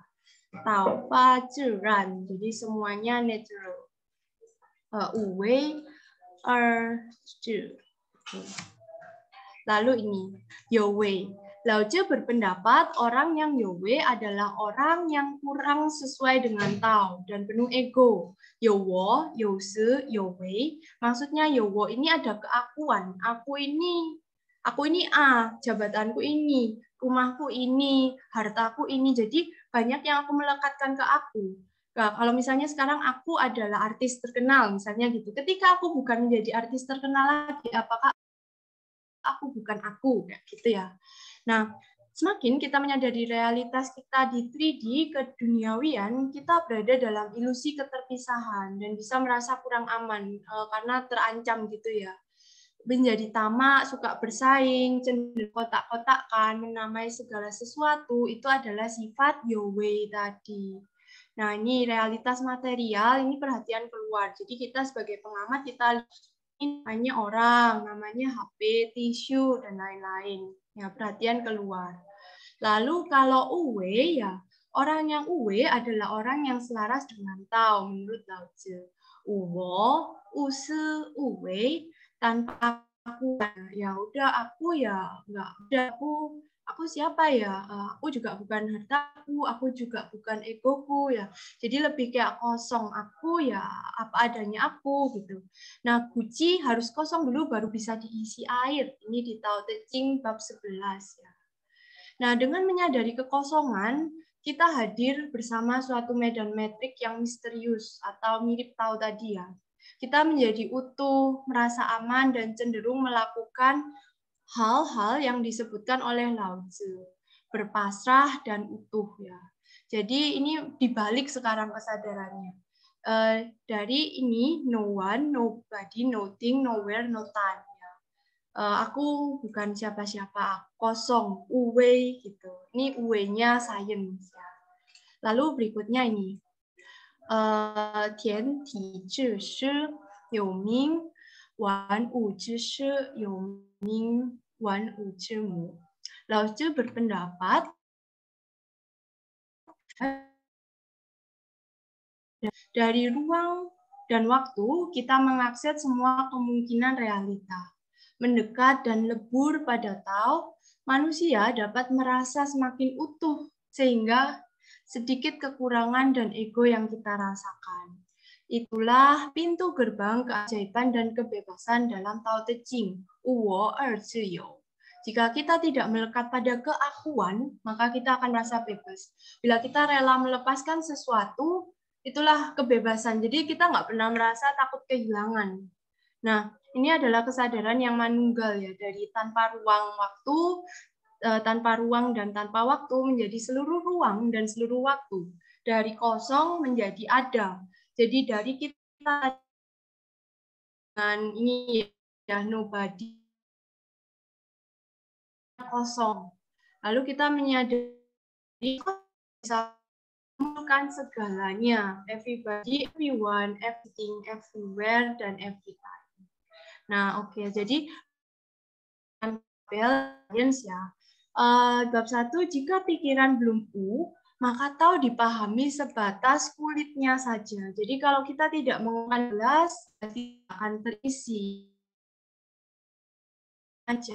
Tao Fa Zhiran, jadi semuanya natural. Wu Wei Er Zhi. Lalu ini Yo Wei. Lao Tzu berpendapat orang yang Yo Wei adalah orang yang kurang sesuai dengan Tao dan penuh ego. Yo Wo, Yo Se, Yo Wei. Maksudnya Yo Wo ini ada keakuan. Aku ini A, jabatanku ini, rumahku ini, hartaku ini. Jadi banyak yang aku melekatkan ke aku. Nah, kalau misalnya sekarang aku adalah artis terkenal, misalnya gitu. Ketika aku bukan menjadi artis terkenal lagi, apakah aku bukan aku, gitu ya. Nah, semakin kita menyadari realitas kita di 3D keduniawian, kita berada dalam ilusi keterpisahan dan bisa merasa kurang aman karena terancam gitu ya. Menjadi tamak, suka bersaing, cenderung kotak-kotakan, menamai segala sesuatu, itu adalah sifat Yo-Wei tadi. Nah, ini realitas material, ini perhatian keluar. Jadi kita sebagai pengamat, kita ini namanya orang, namanya HP, tisu, dan lain-lain. Ya, perhatian keluar. Lalu kalau UW, ya Orang yang uwe adalah orang yang selaras dengan Tao menurut Lao Tzu. Uwo, use, uwe, tanpa aku ya udah aku ya nggak udah aku siapa ya, aku juga bukan hartaku, aku juga bukan egoku ya, jadi lebih kayak kosong, aku ya apa adanya aku gitu. Nah, guci harus kosong dulu baru bisa diisi air, ini di Tao Te Ching bab 11 ya. Nah, dengan menyadari kekosongan, kita hadir bersama suatu medan metrik yang misterius atau mirip Tao tadi ya. Kita menjadi utuh, merasa aman, dan cenderung melakukan hal-hal yang disebutkan oleh Lao Tzu. Berpasrah dan utuh ya. Jadi ini dibalik sekarang kesadarannya. Dari ini, no one, nobody, nothing, nowhere, no time. Aku bukan siapa-siapa, kosong, uwe gitu. Ini uwe-nya science ya. Lalu berikutnya ini, tian ti zhi shi you ming, wan wu zhi shi you ming, wan wu zhi mu. Lao Tzu berpendapat dari ruang dan waktu kita mengakses semua kemungkinan realita. Mendekat dan lebur pada Tao, manusia dapat merasa semakin utuh sehingga sedikit kekurangan dan ego yang kita rasakan. Itulah pintu gerbang keajaiban dan kebebasan dalam Tao Te Ching, Uwo Er Zhi You. Jika kita tidak melekat pada keakuan, maka kita akan merasa bebas. Bila kita rela melepaskan sesuatu, itulah kebebasan. Jadi kita nggak pernah merasa takut kehilangan. Nah, ini adalah kesadaran yang manunggal ya, dari tanpa ruang waktu, tanpa ruang dan tanpa waktu menjadi seluruh ruang dan seluruh waktu. Dari kosong menjadi ada. Jadi dari kita dengan ini ya nobody kosong. Lalu kita menyadari bisa mengumpulkan segalanya, everybody, everyone, everything, everywhere, dan every time. Nah, oke, jadi balance ya. Bab 1, jika pikiran belum maka Tao dipahami sebatas kulitnya saja. Jadi kalau kita tidak menggunakan gelas, tidak akan terisi aja.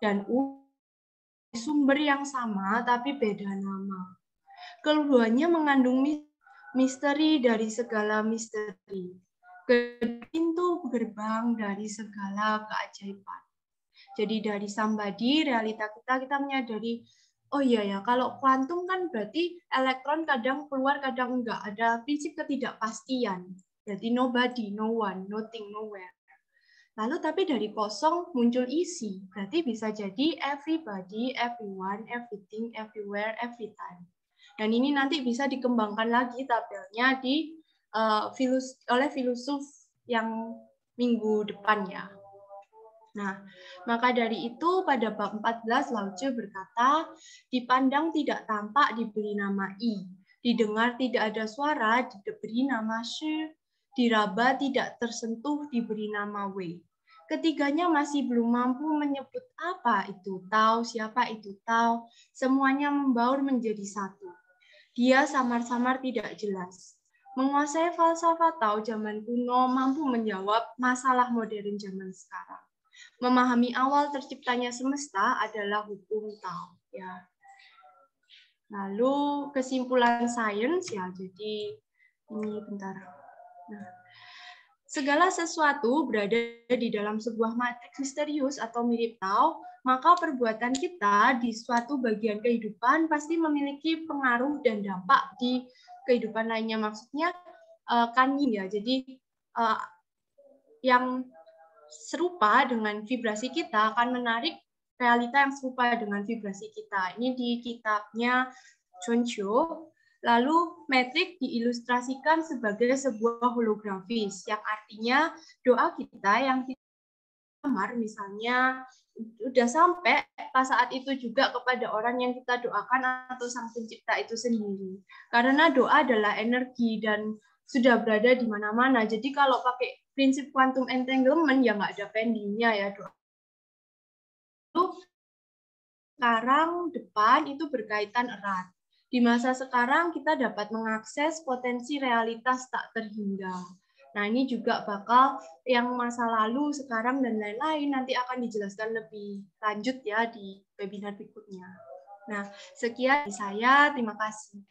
Dan sumber yang sama tapi beda nama. Keduanya mengandung misteri dari segala misteri. Pintu gerbang dari segala keajaiban. Jadi dari somebody, realita kita menyadari, oh iya ya, kalau kuantum kan berarti elektron kadang keluar, kadang enggak. Ada prinsip ketidakpastian. Berarti nobody, no one, nothing, nowhere. Lalu tapi dari kosong muncul isi. Berarti bisa jadi everybody, everyone, everything, everywhere, every time. Dan ini nanti bisa dikembangkan lagi tabelnya oleh filosof yang minggu depan ya. Nah, maka dari itu pada bab 14 Lao Tzu berkata, dipandang tidak tampak diberi nama I, didengar tidak ada suara diberi nama Shi, diraba tidak tersentuh diberi nama Wei. Ketiganya masih belum mampu menyebut apa itu Tao, siapa itu Tao, semuanya membaur menjadi satu. Dia samar-samar tidak jelas. Menguasai falsafah Tao zaman kuno mampu menjawab masalah modern zaman sekarang. Memahami awal terciptanya semesta adalah hukum Tao. Ya. Lalu kesimpulan sains ya, jadi ini bentar. Nah, segala sesuatu berada di dalam sebuah matriks misterius atau mirip Tao, maka perbuatan kita di suatu bagian kehidupan pasti memiliki pengaruh dan dampak di kehidupan lainnya. Maksudnya kan ya, jadi yang serupa dengan vibrasi kita akan menarik realita yang serupa dengan vibrasi kita. Ini di kitabnya Choncho. Lalu metrik diilustrasikan sebagai sebuah holografis, yang artinya doa kita yang kita kamar misalnya udah sampai pas saat itu juga kepada orang yang kita doakan atau sang pencipta itu sendiri. Karena doa adalah energi dan sudah berada di mana-mana. Jadi kalau pakai prinsip quantum entanglement ya nggak ada pendingnya ya doa. Lalu sekarang depan itu berkaitan erat. Di masa sekarang kita dapat mengakses potensi realitas tak terhingga. Nah, ini juga bakal yang masa lalu, sekarang, dan lain-lain nanti akan dijelaskan lebih lanjut ya di webinar berikutnya. Nah, sekian dari saya. Terima kasih.